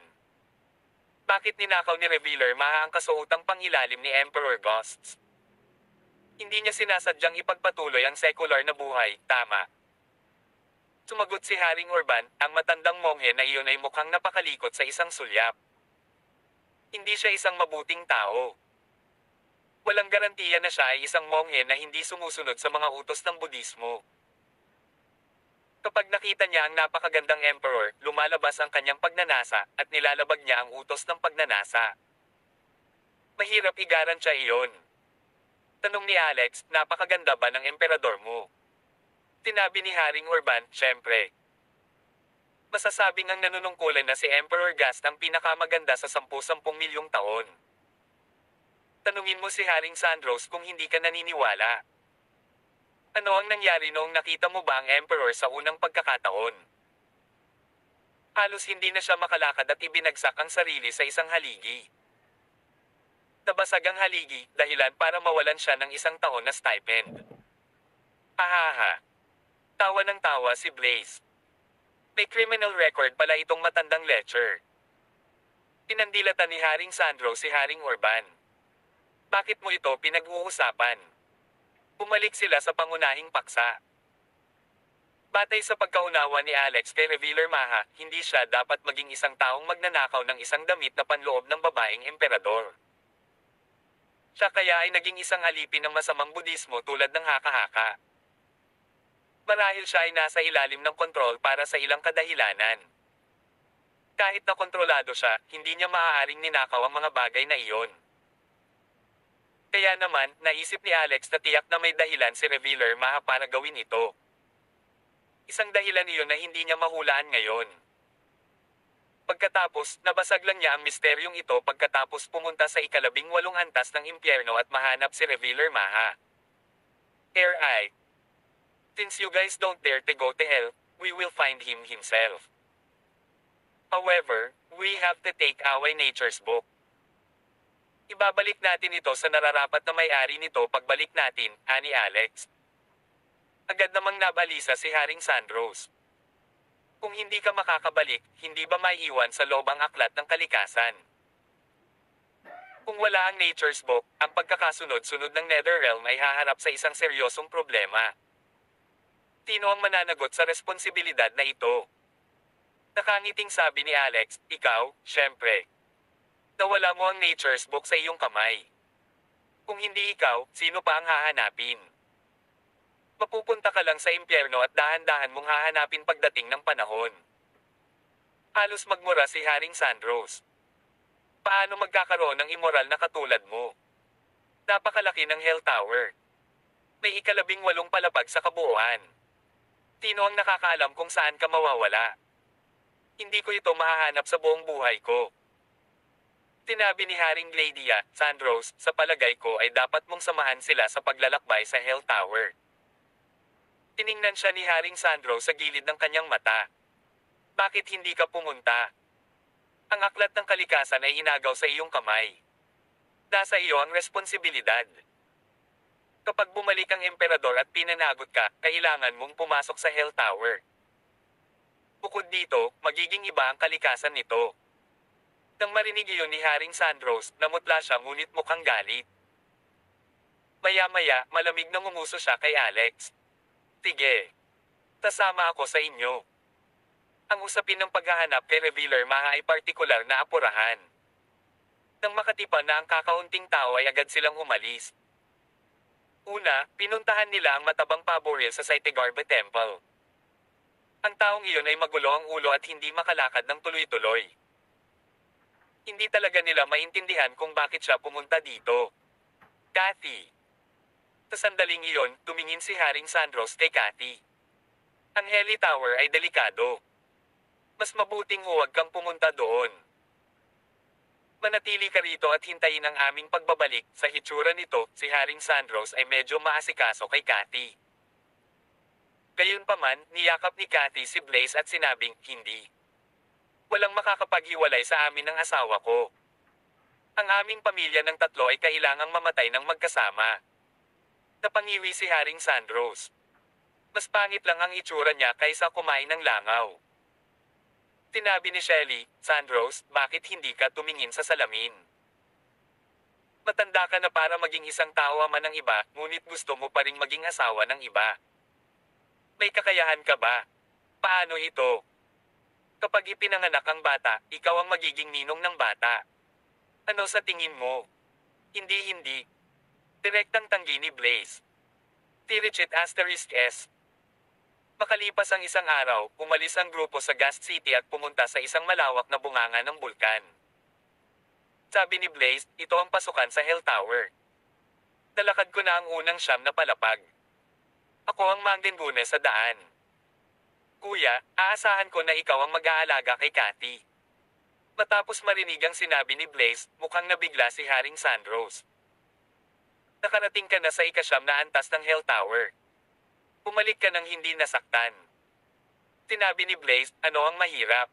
bakit ninakaw ni Revealer Maha ang kasuotang pangilalim ni Emperor Ghosts? Hindi niya sinasadyang ipagpatuloy ang secular na buhay, tama. Sumagot si Haring Orban, ang matandang monghe na iyon ay mukhang napakalikot sa isang sulyap. Hindi siya isang mabuting tao. Walang garantiya na siya ay isang monghe na hindi sumusunod sa mga utos ng Budismo. Kapag nakita niya ang napakagandang emperor, lumalabas ang kanyang pagnanasa, at nilalabag niya ang utos ng pagnanasa. Mahirap igaran siya iyon. Tanong ni Alex, napakaganda ba ng emperador mo? Sinabi ni Haring Orban, syempre. Masasabing ang nanunungkulan na si Emperor Gast ang pinakamaganda sa 10 milyong taon. Tanungin mo si Haring Sandros kung hindi ka naniniwala. Ano ang nangyari noong nakita mo ba ang Emperor sa unang pagkakataon? Halos hindi na siya makalakad at ibinagsak ang sarili sa isang haligi. Nabasag ang haligi, dahilan para mawalan siya ng 1 taon na stipend. Ahaha. Tawa ng tawa si Blaze. May criminal record pala itong matandang lecher. Pinandilatan ni Haring Sandro si Haring Orban. Bakit mo ito pinag-uusapan? Bumalik sila sa pangunahing paksa. Batay sa pagkaunawa ni Alex kay Revealer Maha, hindi siya dapat maging isang taong magnanakaw ng isang damit na panloob ng babaeng emperador. Siya kaya ay naging isang alipin ng masamang Budismo tulad ng haka-haka. Marahil siya ay nasa ilalim ng kontrol para sa ilang kadahilanan. Kahit na kontrolado siya, hindi niya maaaring ninakaw ang mga bagay na iyon. Kaya naman, naisip ni Alex na tiyak na may dahilan si Revealer Maha para gawin ito. Isang dahilan iyon na hindi niya mahulaan ngayon. Pagkatapos, nabasag lang niya ang misteryong ito pagkatapos pumunta sa ika-18 antas ng impyerno at mahanap si Revealer Maha. Air I. Since you guys don't dare to go to hell, we will find him himself. However, we have to take away nature's book. Ibabalik natin ito sa nararapat na may-ari nito pagbalik natin, ani Alex. Agad namang nabalisa si Haring Sandros. Kung hindi ka makakabalik, hindi ba maiiwan sa loob ang aklat ng kalikasan? Kung wala ang nature's book, ang pagkakasunod-sunod ng Netherrealm ay haharap sa isang seryosong problema. Sino ang mananagot sa responsibilidad na ito? Nakangiting sabi ni Alex, ikaw, syempre. Nawala mo ang nature's book sa iyong kamay. Kung hindi ikaw, sino pa ang hahanapin? Mapupunta ka lang sa impyerno at dahan-dahan mong hahanapin pagdating ng panahon. Halos magmura si Haring Sandros. Paano magkakaroon ng immoral na katulad mo? Napakalaki ng Hell Tower. May ika-18 palapag sa kabuuan. Sino ang nakakaalam kung saan ka mawawala? Hindi ko ito mahahanap sa buong buhay ko. Tinabi ni Haring Gladia, Sandros, sa palagay ko ay dapat mong samahan sila sa paglalakbay sa Hell Tower. Tiningnan siya ni Haring Sandros sa gilid ng kanyang mata. Bakit hindi ka pumunta? Ang aklat ng kalikasan ay inagaw sa iyong kamay. Nasa iyo ang responsibilidad. Kapag bumalik ang emperador at pinanagot ka, kailangan mong pumasok sa Hell Tower. Bukod dito, magiging iba ang kalikasan nito. Nang marinig iyon ni Haring Sandros, namutla siya ngunit mukhang galit. Maya-maya, malamig na ngumuso siya kay Alex. Sige. Tasama ako sa inyo. Ang usapin ng paghahanap kay Revealer Maha ay partikular na apurahan. Nang makatipan na ang kakaunting tao ay agad silang umalis. Una, pinuntahan nila ang matabang paboril sa Saitegarba Temple. Ang taong iyon ay magulo ang ulo at hindi makalakad ng tuloy-tuloy. Hindi talaga nila maintindihan kung bakit siya pumunta dito. Kathy. Sa sandaling iyon, tumingin si Haring Sandros kay Kathy. Ang Heli Tower ay delikado. Mas mabuting huwag kang pumunta doon. Manatili ka rito at hintayin ang aming pagbabalik. Sa hitsura nito, si Haring Sandros ay medyo maasikaso kay Kathy. Gayunpaman, niyakap ni Kathy si Blaze at sinabing, hindi. Walang makakapaghiwalay sa amin ng asawa ko. Ang aming pamilya ng tatlo ay kailangang mamatay ng magkasama. Napangiwi si Haring Sandros. Mas pangit lang ang itsura niya kaysa kumain ng langaw. Tinabi ni Shelly, Sandros, bakit hindi ka tumingin sa salamin? Matanda ka na para maging isang tao ama ng iba, ngunit gusto mo pa ring maging asawa ng iba. May kakayahan ka ba? Paano ito? Kapag ipinanganak ang bata, ikaw ang magiging ninong ng bata. Ano sa tingin mo? Hindi. Direktang tanggi ni Blaze. Tirichit *S. Makalipas ang isang araw, umalis ang grupo sa Gast City at pumunta sa isang malawak na bunganga ng bulkan. Sabi ni Blaze, ito ang pasukan sa Hell Tower. Nalakad ko na ang unang siyam na palapag. Ako ang manggengune sa daan. Kuya, aasahan ko na ikaw ang mag-aalaga kay Kathy. Matapos marinig ang sinabi ni Blaze, mukhang nabigla si Haring Sandros. Nakarating ka na sa ika-9 na antas ng Hell Tower. Pumalik ka ng hindi nasaktan. Tinabi ni Blaze, ano ang mahirap?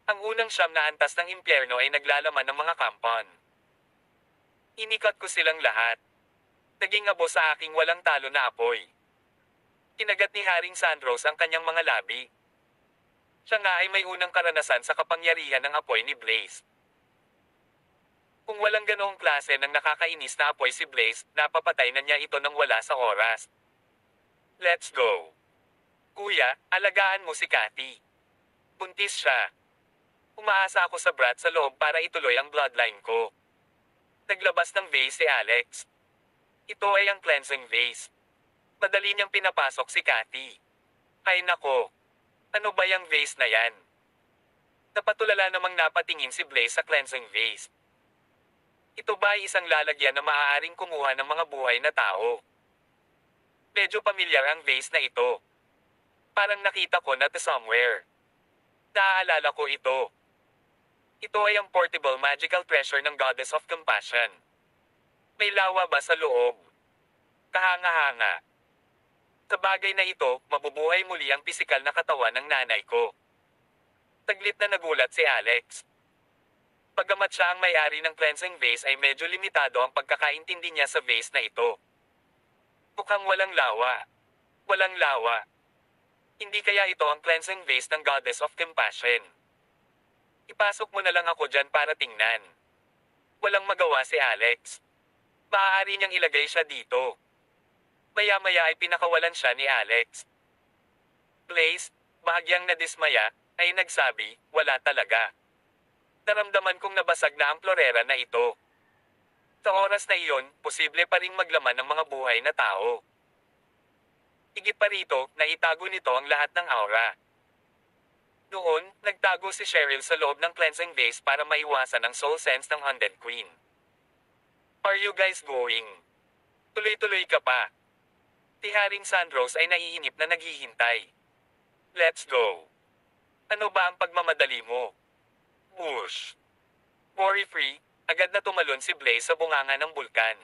Ang unang 9 na antas ng impyerno ay naglalaman ng mga kampon. Inikat ko silang lahat. Naging abo sa aking walang talo na apoy. Kinagat ni Haring Sandros ang kanyang mga labi. Siya nga ay may unang karanasan sa kapangyarihan ng apoy ni Blaze. Kung walang ganoong klase ng nakakainis na apoy si Blaze, napapatay na niya ito nang wala sa oras. Let's go. Kuya, alagaan mo si Kathy. Buntis siya. Umaasa ako sa brat sa loob para ituloy ang bloodline ko. Naglabas ng vase si Alex. Ito ay ang cleansing vase. Madali niyang pinapasok si Kathy. Ay nako. Ano ba yung vase na yan? Napatulala namang napatingin si Blaze sa cleansing vase. Ito ba ay isang lalagyan na maaaring kumuha ng mga buhay na tao? Medyo pamilyar ang vase na ito. Parang nakita ko na to somewhere. Naaalala ko ito. Ito ay ang portable magical treasure ng Goddess of Compassion. May lawa ba sa loob? Kahanga-hanga. Sa bagay na ito, mabubuhay muli ang pisikal na katawan ng nanay ko. Taglit na nagulat si Alex. Bagamat siya ang may-ari ng cleansing vase ay medyo limitado ang pagkakaintindi niya sa vase na ito. Mukhang walang lawa. Walang lawa. Hindi kaya ito ang cleansing vase ng Goddess of Compassion? Ipasok mo na lang ako dyan para tingnan. Walang magawa si Alex. Maaari niyang ilagay siya dito. Maya-maya ay pinakawalan siya ni Alex. Blaze, bahagyang nadismaya, ay nagsabi, wala talaga. Naramdaman kong nabasag na ang florera na ito. Sa oras na iyon, posible pa ring maglaman ng mga buhay na tao. Higit pa rito, naitago nito ang lahat ng aura. Noon, nagtago si Cheryl sa loob ng cleansing vase para maiwasan ang soul sense ng Undead Queen. Are you guys going? Tuloy-tuloy ka pa. Si Haring Sandros ay naiinip na naghihintay. Let's go. Ano ba ang pagmamadali mo? Whoosh. Worry-free, agad na tumalon si Blaze sa bunganga ng bulkan.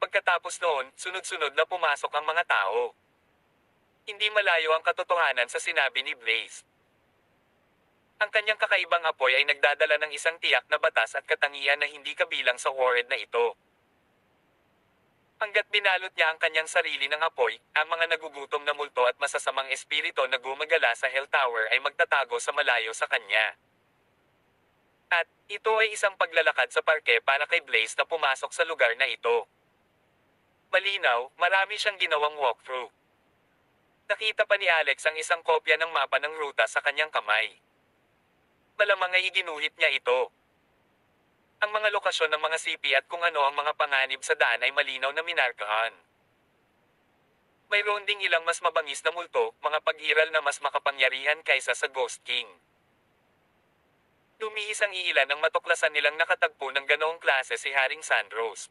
Pagkatapos noon, sunod-sunod na pumasok ang mga tao. Hindi malayo ang katotohanan sa sinabi ni Blaze. Ang kanyang kakaibang apoy ay nagdadala ng isang tiyak na batas at katangian na hindi kabilang sa warhead na ito. Hanggat binalot niya ang kanyang sarili ng apoy, ang mga nagugutom na multo at masasamang espiritu na gumagala sa Hell Tower ay magtatago sa malayo sa kanya. At, ito ay isang paglalakad sa parke para kay Blaze na pumasok sa lugar na ito. Malinaw, marami siyang ginawang walkthrough. Nakita pa ni Alex ang isang kopya ng mapa ng ruta sa kanyang kamay. Malamang ay iginuhit niya ito. Ang mga lokasyon ng mga sipi at kung ano ang mga panganib sa daan ay malinaw na minarkahan. Mayroon ding ilang mas mabangis na multo, mga pag-iral na mas makapangyarihan kaysa sa Ghost King. Lumihis ang iilan ang matuklasan nilang nakatagpo ng ganoong klase si Haring Sandros.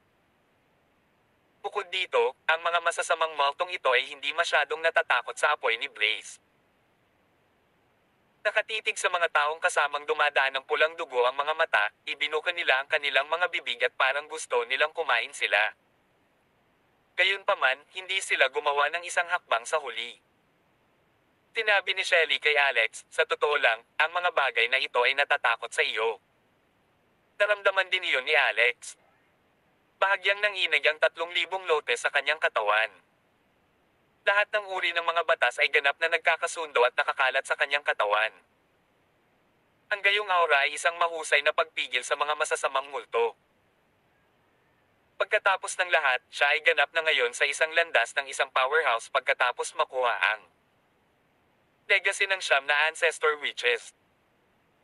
Bukod dito, ang mga masasamang multong ito ay hindi masyadong natatakot sa apoy ni Blaze. Nakatitig sa mga taong kasamang dumadaan ng pulang dugo ang mga mata, ibinuka nila ang kanilang mga bibig at parang gusto nilang kumain sila. Gayunpaman, hindi sila gumawa ng isang hakbang sa huli. Tinabi ni Shelly kay Alex, sa totoo lang, ang mga bagay na ito ay natatakot sa iyo. Naramdaman din iyon ni Alex. Bahagyang nanginig ang 3,000 lote sa kanyang katawan. Lahat ng uri ng mga batas ay ganap na nagkakasundo at nakakalat sa kanyang katawan. Ang gayong aura ay isang mahusay na pagpigil sa mga masasamang multo. Pagkatapos ng lahat, siya ay ganap na ngayon sa isang landas ng isang powerhouse pagkatapos makuha ang legacy ng siyam na ancestor witches.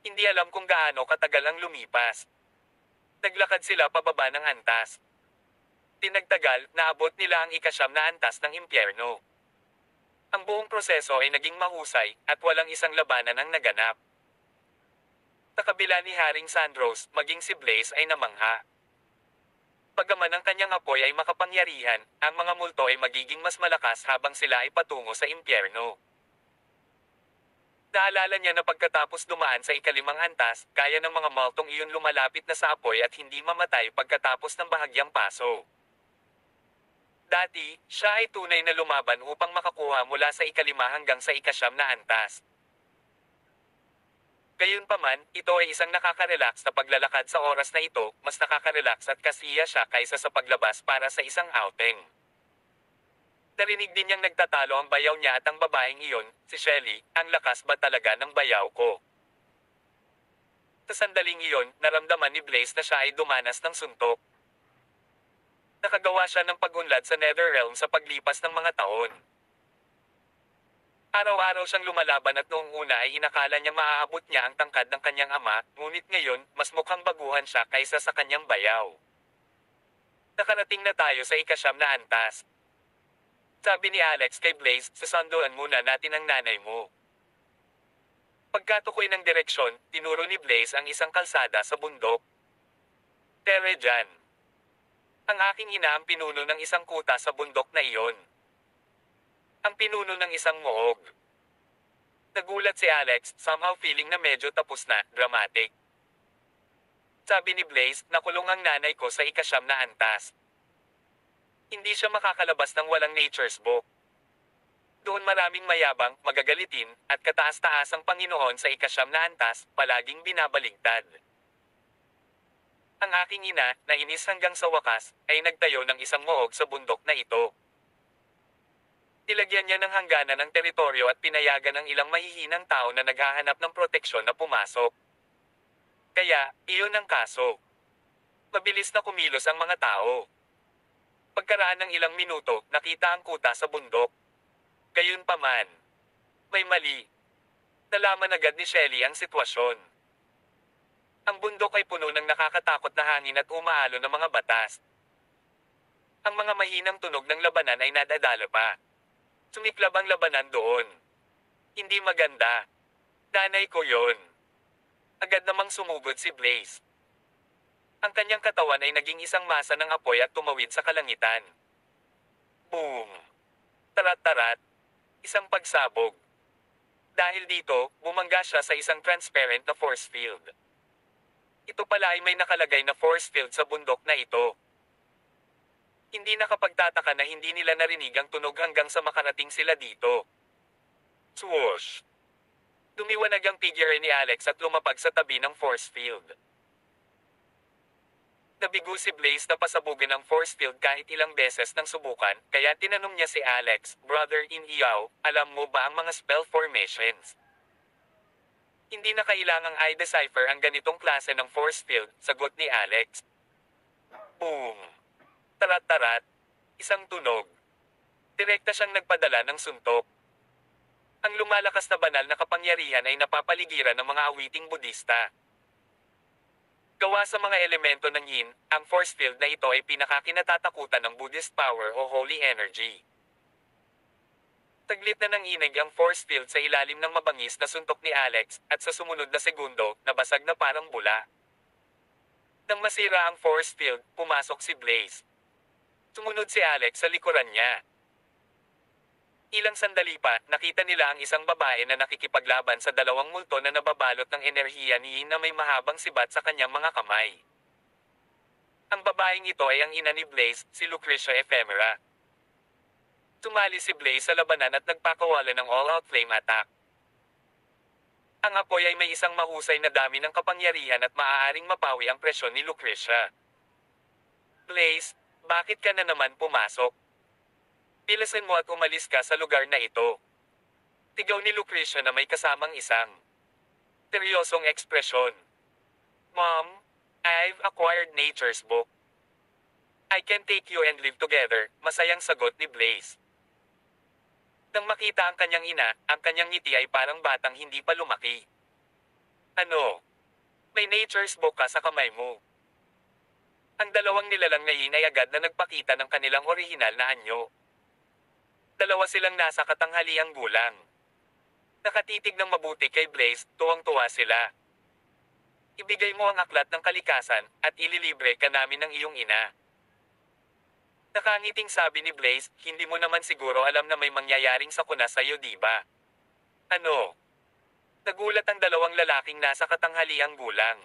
Hindi alam kung gaano katagal ang lumipas. Naglakad sila pababa ng antas. Tinagtagal, naabot nila ang ika-9 na antas ng impyerno. Ang buong proseso ay naging mahusay, at walang isang labanan ang naganap. Sa kabila ni Haring Sandros, maging si Blaze ay namangha. Pagaman ang kanyang apoy ay makapangyarihan, ang mga multo ay magiging mas malakas habang sila ay patungo sa impyerno. Naalala niya na pagkatapos dumaan sa ika-5 antas, kaya ng mga multong iyon lumalapit na sa apoy at hindi mamatay pagkatapos ng bahagyang paso. Dati, siya ay tunay na lumaban upang makakuha mula sa ika-5 hanggang sa ika-9 na antas. Gayunpaman, ito ay isang nakaka-relax na paglalakad sa oras na ito, mas nakaka-relax at kasiya siya kaysa sa paglabas para sa isang outing. Narinig din niyang nagtatalo ang bayaw niya at ang babaeng iyon, si Shelly, ang lakas ba talaga ng bayaw ko? Sa sandaling iyon, naramdaman ni Blaze na siya ay dumanas ng suntok. Nakagawa siya ng pag-unlad sa Netherrealm sa paglipas ng mga taon. Araw-araw siyang lumalaban at noong una ay inakala niya maaabot niya ang tangkad ng kanyang ama, ngunit ngayon, mas mukhang baguhan siya kaysa sa kanyang bayaw. Nakarating na tayo sa ika-9 na antas. Sabi ni Alex kay Blaze, sasanduan muna natin ang nanay mo. Pagkatukoy ng direksyon, tinuro ni Blaze ang isang kalsada sa bundok. Tere dyan. Ang aking ina ang pinuno ng isang kuta sa bundok na iyon. Ang pinuno ng isang muog. Nagulat si Alex, somehow feeling na medyo tapos na, dramatic. Sabi ni Blaze, nakulong ang nanay ko sa ikasyam na antas. Hindi siya makakalabas ng walang nature's book. Doon maraming mayabang, magagalitin, at kataas-taasang Panginoon sa ikasyam na antas, palaging binabaligtad. Ang aking ina, na inis hanggang sa wakas, ay nagtayo ng isang moog sa bundok na ito. Nilagyan niya ng hangganan ng teritoryo at pinayagan ng ilang mahihinang tao na naghahanap ng proteksyon na pumasok. Kaya, iyon ang kaso. Mabilis na kumilos ang mga tao. Pagkaraan ng ilang minuto, nakita ang kuta sa bundok. Gayunpaman, may mali. Nalaman agad ni Shelly ang sitwasyon. Ang bundok ay puno ng nakakatakot na hangin at umaalon ng mga batas. Ang mga mahinang tunog ng labanan ay nadadala pa. Sumiklab ang labanan doon. Hindi maganda. Nanay ko yon. Agad namang sumugod si Blaze. Ang kanyang katawan ay naging isang masa ng apoy at tumawid sa kalangitan. Boom! Tarat-tarat. Isang pagsabog. Dahil dito, bumangga siya sa isang transparent na force field. Ito pala ay may nakalagay na force field sa bundok na ito. Hindi nakapagtataka na hindi nila narinig ang tunog hanggang sa makarating sila dito. Swoosh! Dumiwanag ang figure ni Alex at lumapag sa tabi ng force field. Nabigo si Blaze na pasabugin ang force field kahit ilang beses nang subukan, kaya tinanong niya si Alex, Brother-in-law, alam mo ba ang mga spell formations? Hindi na kailangang i-decipher ang ganitong klase ng force field, sagot ni Alex. Boom! Tarat-tarat. Isang tunog. Direkta siyang nagpadala ng suntok. Ang lumalakas na banal na kapangyarihan ay napapaligiran ng mga awiting Budista. Gawa sa mga elemento ng yin, ang force field na ito ay pinakakinatatakutan ng Buddhist power o holy energy. Taglit na nanginig ang force field sa ilalim ng mabangis na suntok ni Alex, at sa sumunod na segundo, nabasag na parang bula. Nang masira ang force field, pumasok si Blaze. Sumunod si Alex sa likuran niya. Ilang sandali pa, nakita nila ang isang babae na nakikipaglaban sa dalawang multo na nababalot ng enerhiya ni Yin na may mahabang sibat sa kanyang mga kamay. Ang babaeng ito ay ang ina ni Blaze, si Lucretia Ephemera. Tumali si Blaze sa labanan at nagpakawala ng all-out flame attack. Ang apoy ay may isang mahusay na dami ng kapangyarihan at maaaring mapawi ang presyon ni Lucretia. Blaze, bakit ka na naman pumasok? Pilasan mo at umalis ka sa lugar na ito. Tigaw ni Lucretia na may kasamang isang seryosong ekspresyon. Mom, I've acquired nature's book. I can take you and live together, masayang sagot ni Blaze. Nang makita ang kanyang ina, ang kanyang ngiti ay parang batang hindi pa lumaki. Ano? May nature's book ka sa kamay mo. Ang dalawang nilalang na Yin ay agad na nagpakita ng kanilang orihinal na anyo. Dalawa silang nasa katanghaliang gulang. Nakatitig ng mabuti kay Blaze, tuwang-tuwa sila. Ibigay mo ang aklat ng kalikasan, at ililibre ka namin ng iyong ina. Nakangiting sabi ni Blaze, hindi mo naman siguro alam na may mangyayaring sakuna sa iyo, diba? Ano? Nagulat ang dalawang lalaking nasa katanghaliang gulang.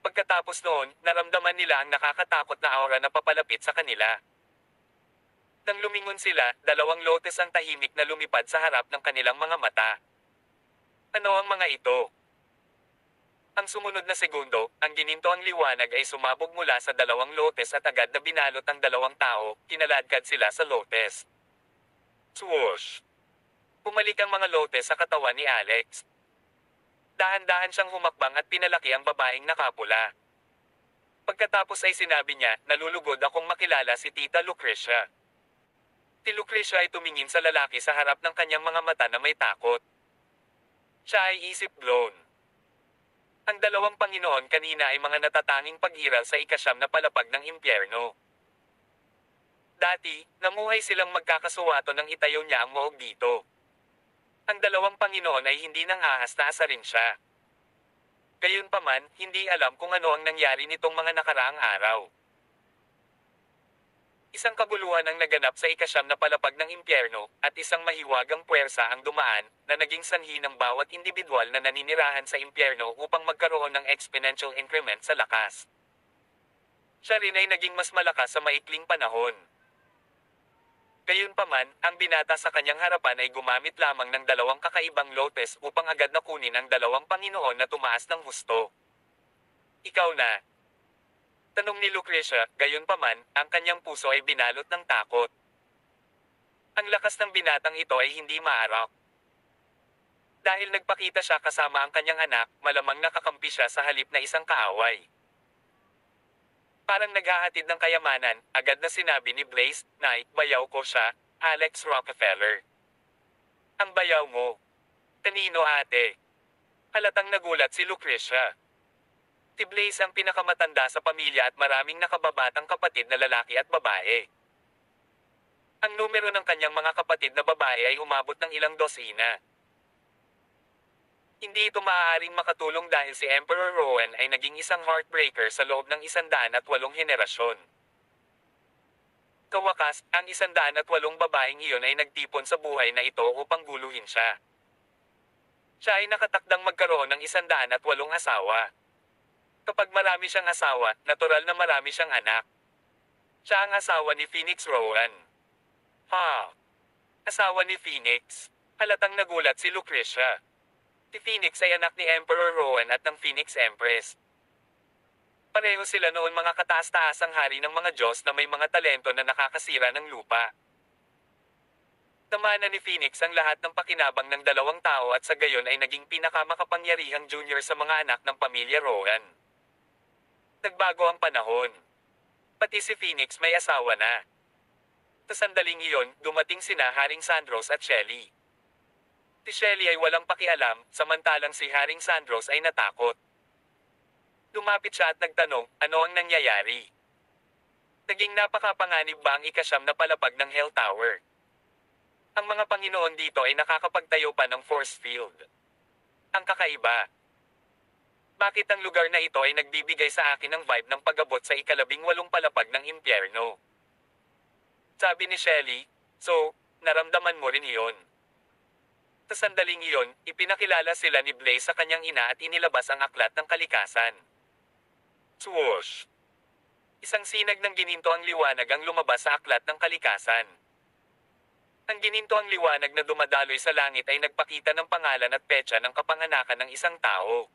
Pagkatapos noon, naramdaman nila ang nakakatakot na aura na papalapit sa kanila. Nang lumingon sila, dalawang lotes ang tahimik na lumipad sa harap ng kanilang mga mata. Ano ang mga ito? Ang sumunod na segundo, ang ginintoang liwanag ay sumabog mula sa dalawang lotes at agad na binalot ang dalawang tao, kinaladkad sila sa lotes. Swoosh! Pumalik ang mga lotes sa katawan ni Alex. Dahan-dahan siyang humakbang at pinalaki ang babaeng nakapula. Pagkatapos ay sinabi niya, nalulugod akong makilala si Tita Lucretia. Si Lucretia ay tumingin sa lalaki sa harap ng kanyang mga mata na may takot. Siya ay isip blown. Ang dalawang Panginoon kanina ay mga natatanging paghiral sa ikasyam na palapag ng impyerno. Dati, namuhay silang magkakasuwato nang itayo niya ang moog dito. Ang dalawang Panginoon ay hindi nang ahas na asarin siya. Gayunpaman, hindi alam kung ano ang nangyari nitong mga nakaraang araw. Isang kaguluhan ang naganap sa ikasyam na palapag ng impyerno, at isang mahiwagang puwersa ang dumaan, na naging sanhi ng bawat individual na naninirahan sa impyerno upang magkaroon ng exponential increment sa lakas. Siya rin ay naging mas malakas sa maikling panahon. Gayunpaman, ang binata sa kanyang harapan ay gumamit lamang ng dalawang kakaibang lotes upang agad na kunin ang dalawang Panginoon na tumaas ng husto. Ikaw na. Tanong ni Lucrecia, gayunpaman, ang kanyang puso ay binalot ng takot. Ang lakas ng binatang ito ay hindi maarap. Dahil nagpakita siya kasama ang kanyang anak, malamang nakakampi siya sa halip na isang kaaway. Parang naghahatid ng kayamanan, agad na sinabi ni Blaze, Nay, bayaw ko siya, Alex Rockefeller. Ang bayaw mo. Kanino ate? Halatang nagulat si Lucrecia. Si Blaze ang pinakamatanda sa pamilya at maraming nakababatang kapatid na lalaki at babae. Ang numero ng kanyang mga kapatid na babae ay umabot ng ilang dosina. Hindi ito maaaring makatulong dahil si Emperor Rowan ay naging isang heartbreaker sa loob ng 108 henerasyon. Kawakas, ang 108 babaeng iyon ay nagtipon sa buhay na ito upang guluhin siya. Siya ay nakatakdang magkaroon ng 108 asawa. Kapag marami siyang asawa, natural na marami siyang anak. Siya ang asawa ni Phoenix Rowan. Ha? Asawa ni Phoenix? Halatang nagulat si Lucrecia. Si Phoenix ay anak ni Emperor Rowan at ng Phoenix Empress. Pareho sila noon mga kataas-taasang hari ng mga Diyos na may mga talento na nakakasira ng lupa. Namana ni Phoenix ang lahat ng pakinabang ng dalawang tao at sa gayon ay naging pinakamakapangyarihang junior sa mga anak ng pamilya Rowan. Nagbago ang panahon. Pati si Phoenix may asawa na. Sa sandaling iyon, dumating sina Haring Sandros at Shelly. Si Shelly ay walang pakialam, samantalang si Haring Sandros ay natakot. Lumapit siya at nagtanong, ano ang nangyayari? Naging napakapanganib ba ang ikasyam na palapag ng Hell Tower? Ang mga Panginoon dito ay nakakapagtayo pa ng force field. Ang kakaiba. Bakit ang lugar na ito ay nagbibigay sa akin ng vibe ng pag-abot sa ika-18 palapag ng impyerno? Sabi ni Shelly, so, naramdaman mo rin iyon. Sa sandaling iyon, ipinakilala sila ni Blaze sa kanyang ina at inilabas ang aklat ng kalikasan. Swoosh! Isang sinag ng gininto ang liwanag ang lumabas sa aklat ng kalikasan. Ang gininto ang liwanag na dumadaloy sa langit ay nagpakita ng pangalan at petsa ng kapanganakan ng isang tao.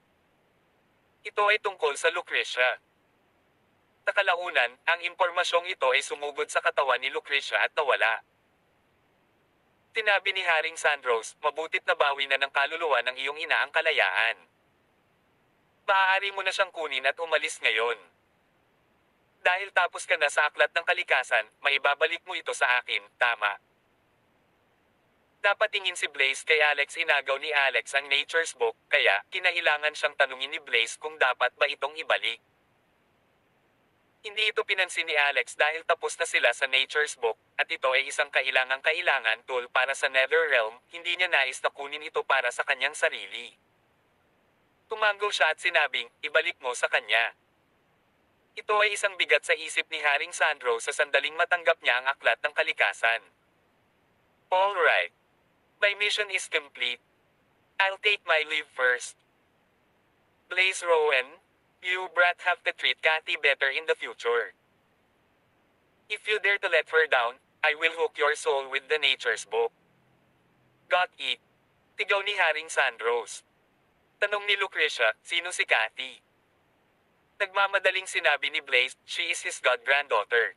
Ito ay tungkol sa Lucrecia. Sa kalaunan, ang impormasyong ito ay sumugod sa katawan ni Lucrecia at nawala. Sinabi ni Haring Sandros, mabutit na bawi na ng kaluluwa ng iyong ina ang kalayaan. Maaari mo na siyang kunin at umalis ngayon. Dahil tapos ka na sa aklat ng kalikasan, maibabalik mo ito sa akin, tama. Dapat tingin si Blaze kay Alex, inagaw ni Alex ang Nature's Book, kaya kinailangan siyang tanungin ni Blaze kung dapat ba itong ibalik. Hindi ito pinansin ni Alex dahil tapos na sila sa Nature's Book, at ito ay isang kailangang tool para sa Netherrealm, hindi niya nais na kunin ito para sa kanyang sarili. Tumango siya at sinabing, ibalik mo sa kanya. Ito ay isang bigat sa isip ni Haring Sandro sa sandaling matanggap niya ang aklat ng kalikasan. Alright. My mission is complete. I'll take my leave first. Blaze Rowan, you brat have to treat Cathy better in the future. If you dare to let her down, I will hook your soul with the Nature's Book. Got it? Tigaw ni Haring Sandros. Tanong ni Lucrecia, sino si Cathy? Nagmamadaling sinabi ni Blaze, she is his god-granddaughter.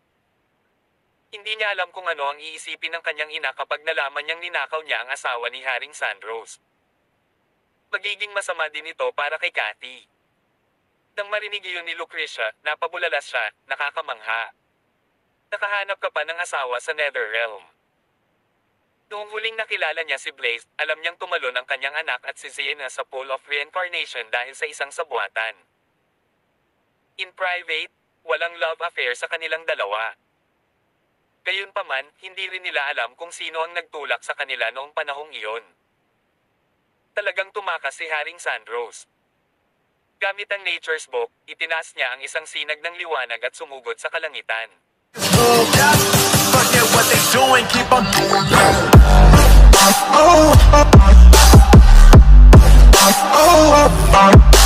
Hindi niya alam kung ano ang iisipin ng kanyang ina kapag nalaman niyang ninakaw niya ang asawa ni Haring Sandros. Magiging masama din ito para kay Cathy. Nang marinig iyon ni Lucrecia, napabulalas siya, nakakamangha. Nakahanap ka pa ng asawa sa Netherrealm. Noong huling nakilala niya si Blaze, alam niyang tumalon ang kanyang anak at si Xena sa Pool of Reincarnation dahil sa isang sabuatan. In private, walang love affair sa kanilang dalawa. Gayunpaman, hindi rin nila alam kung sino ang nagtulak sa kanila noong panahong iyon. Talagang tumakas si Haring Sandros. Gamit ang Nature's Book, itinaas niya ang isang sinag ng liwanag at sumugod sa kalangitan. Forget what they doing, keep on doing. Oh, oh, oh, oh, oh, oh.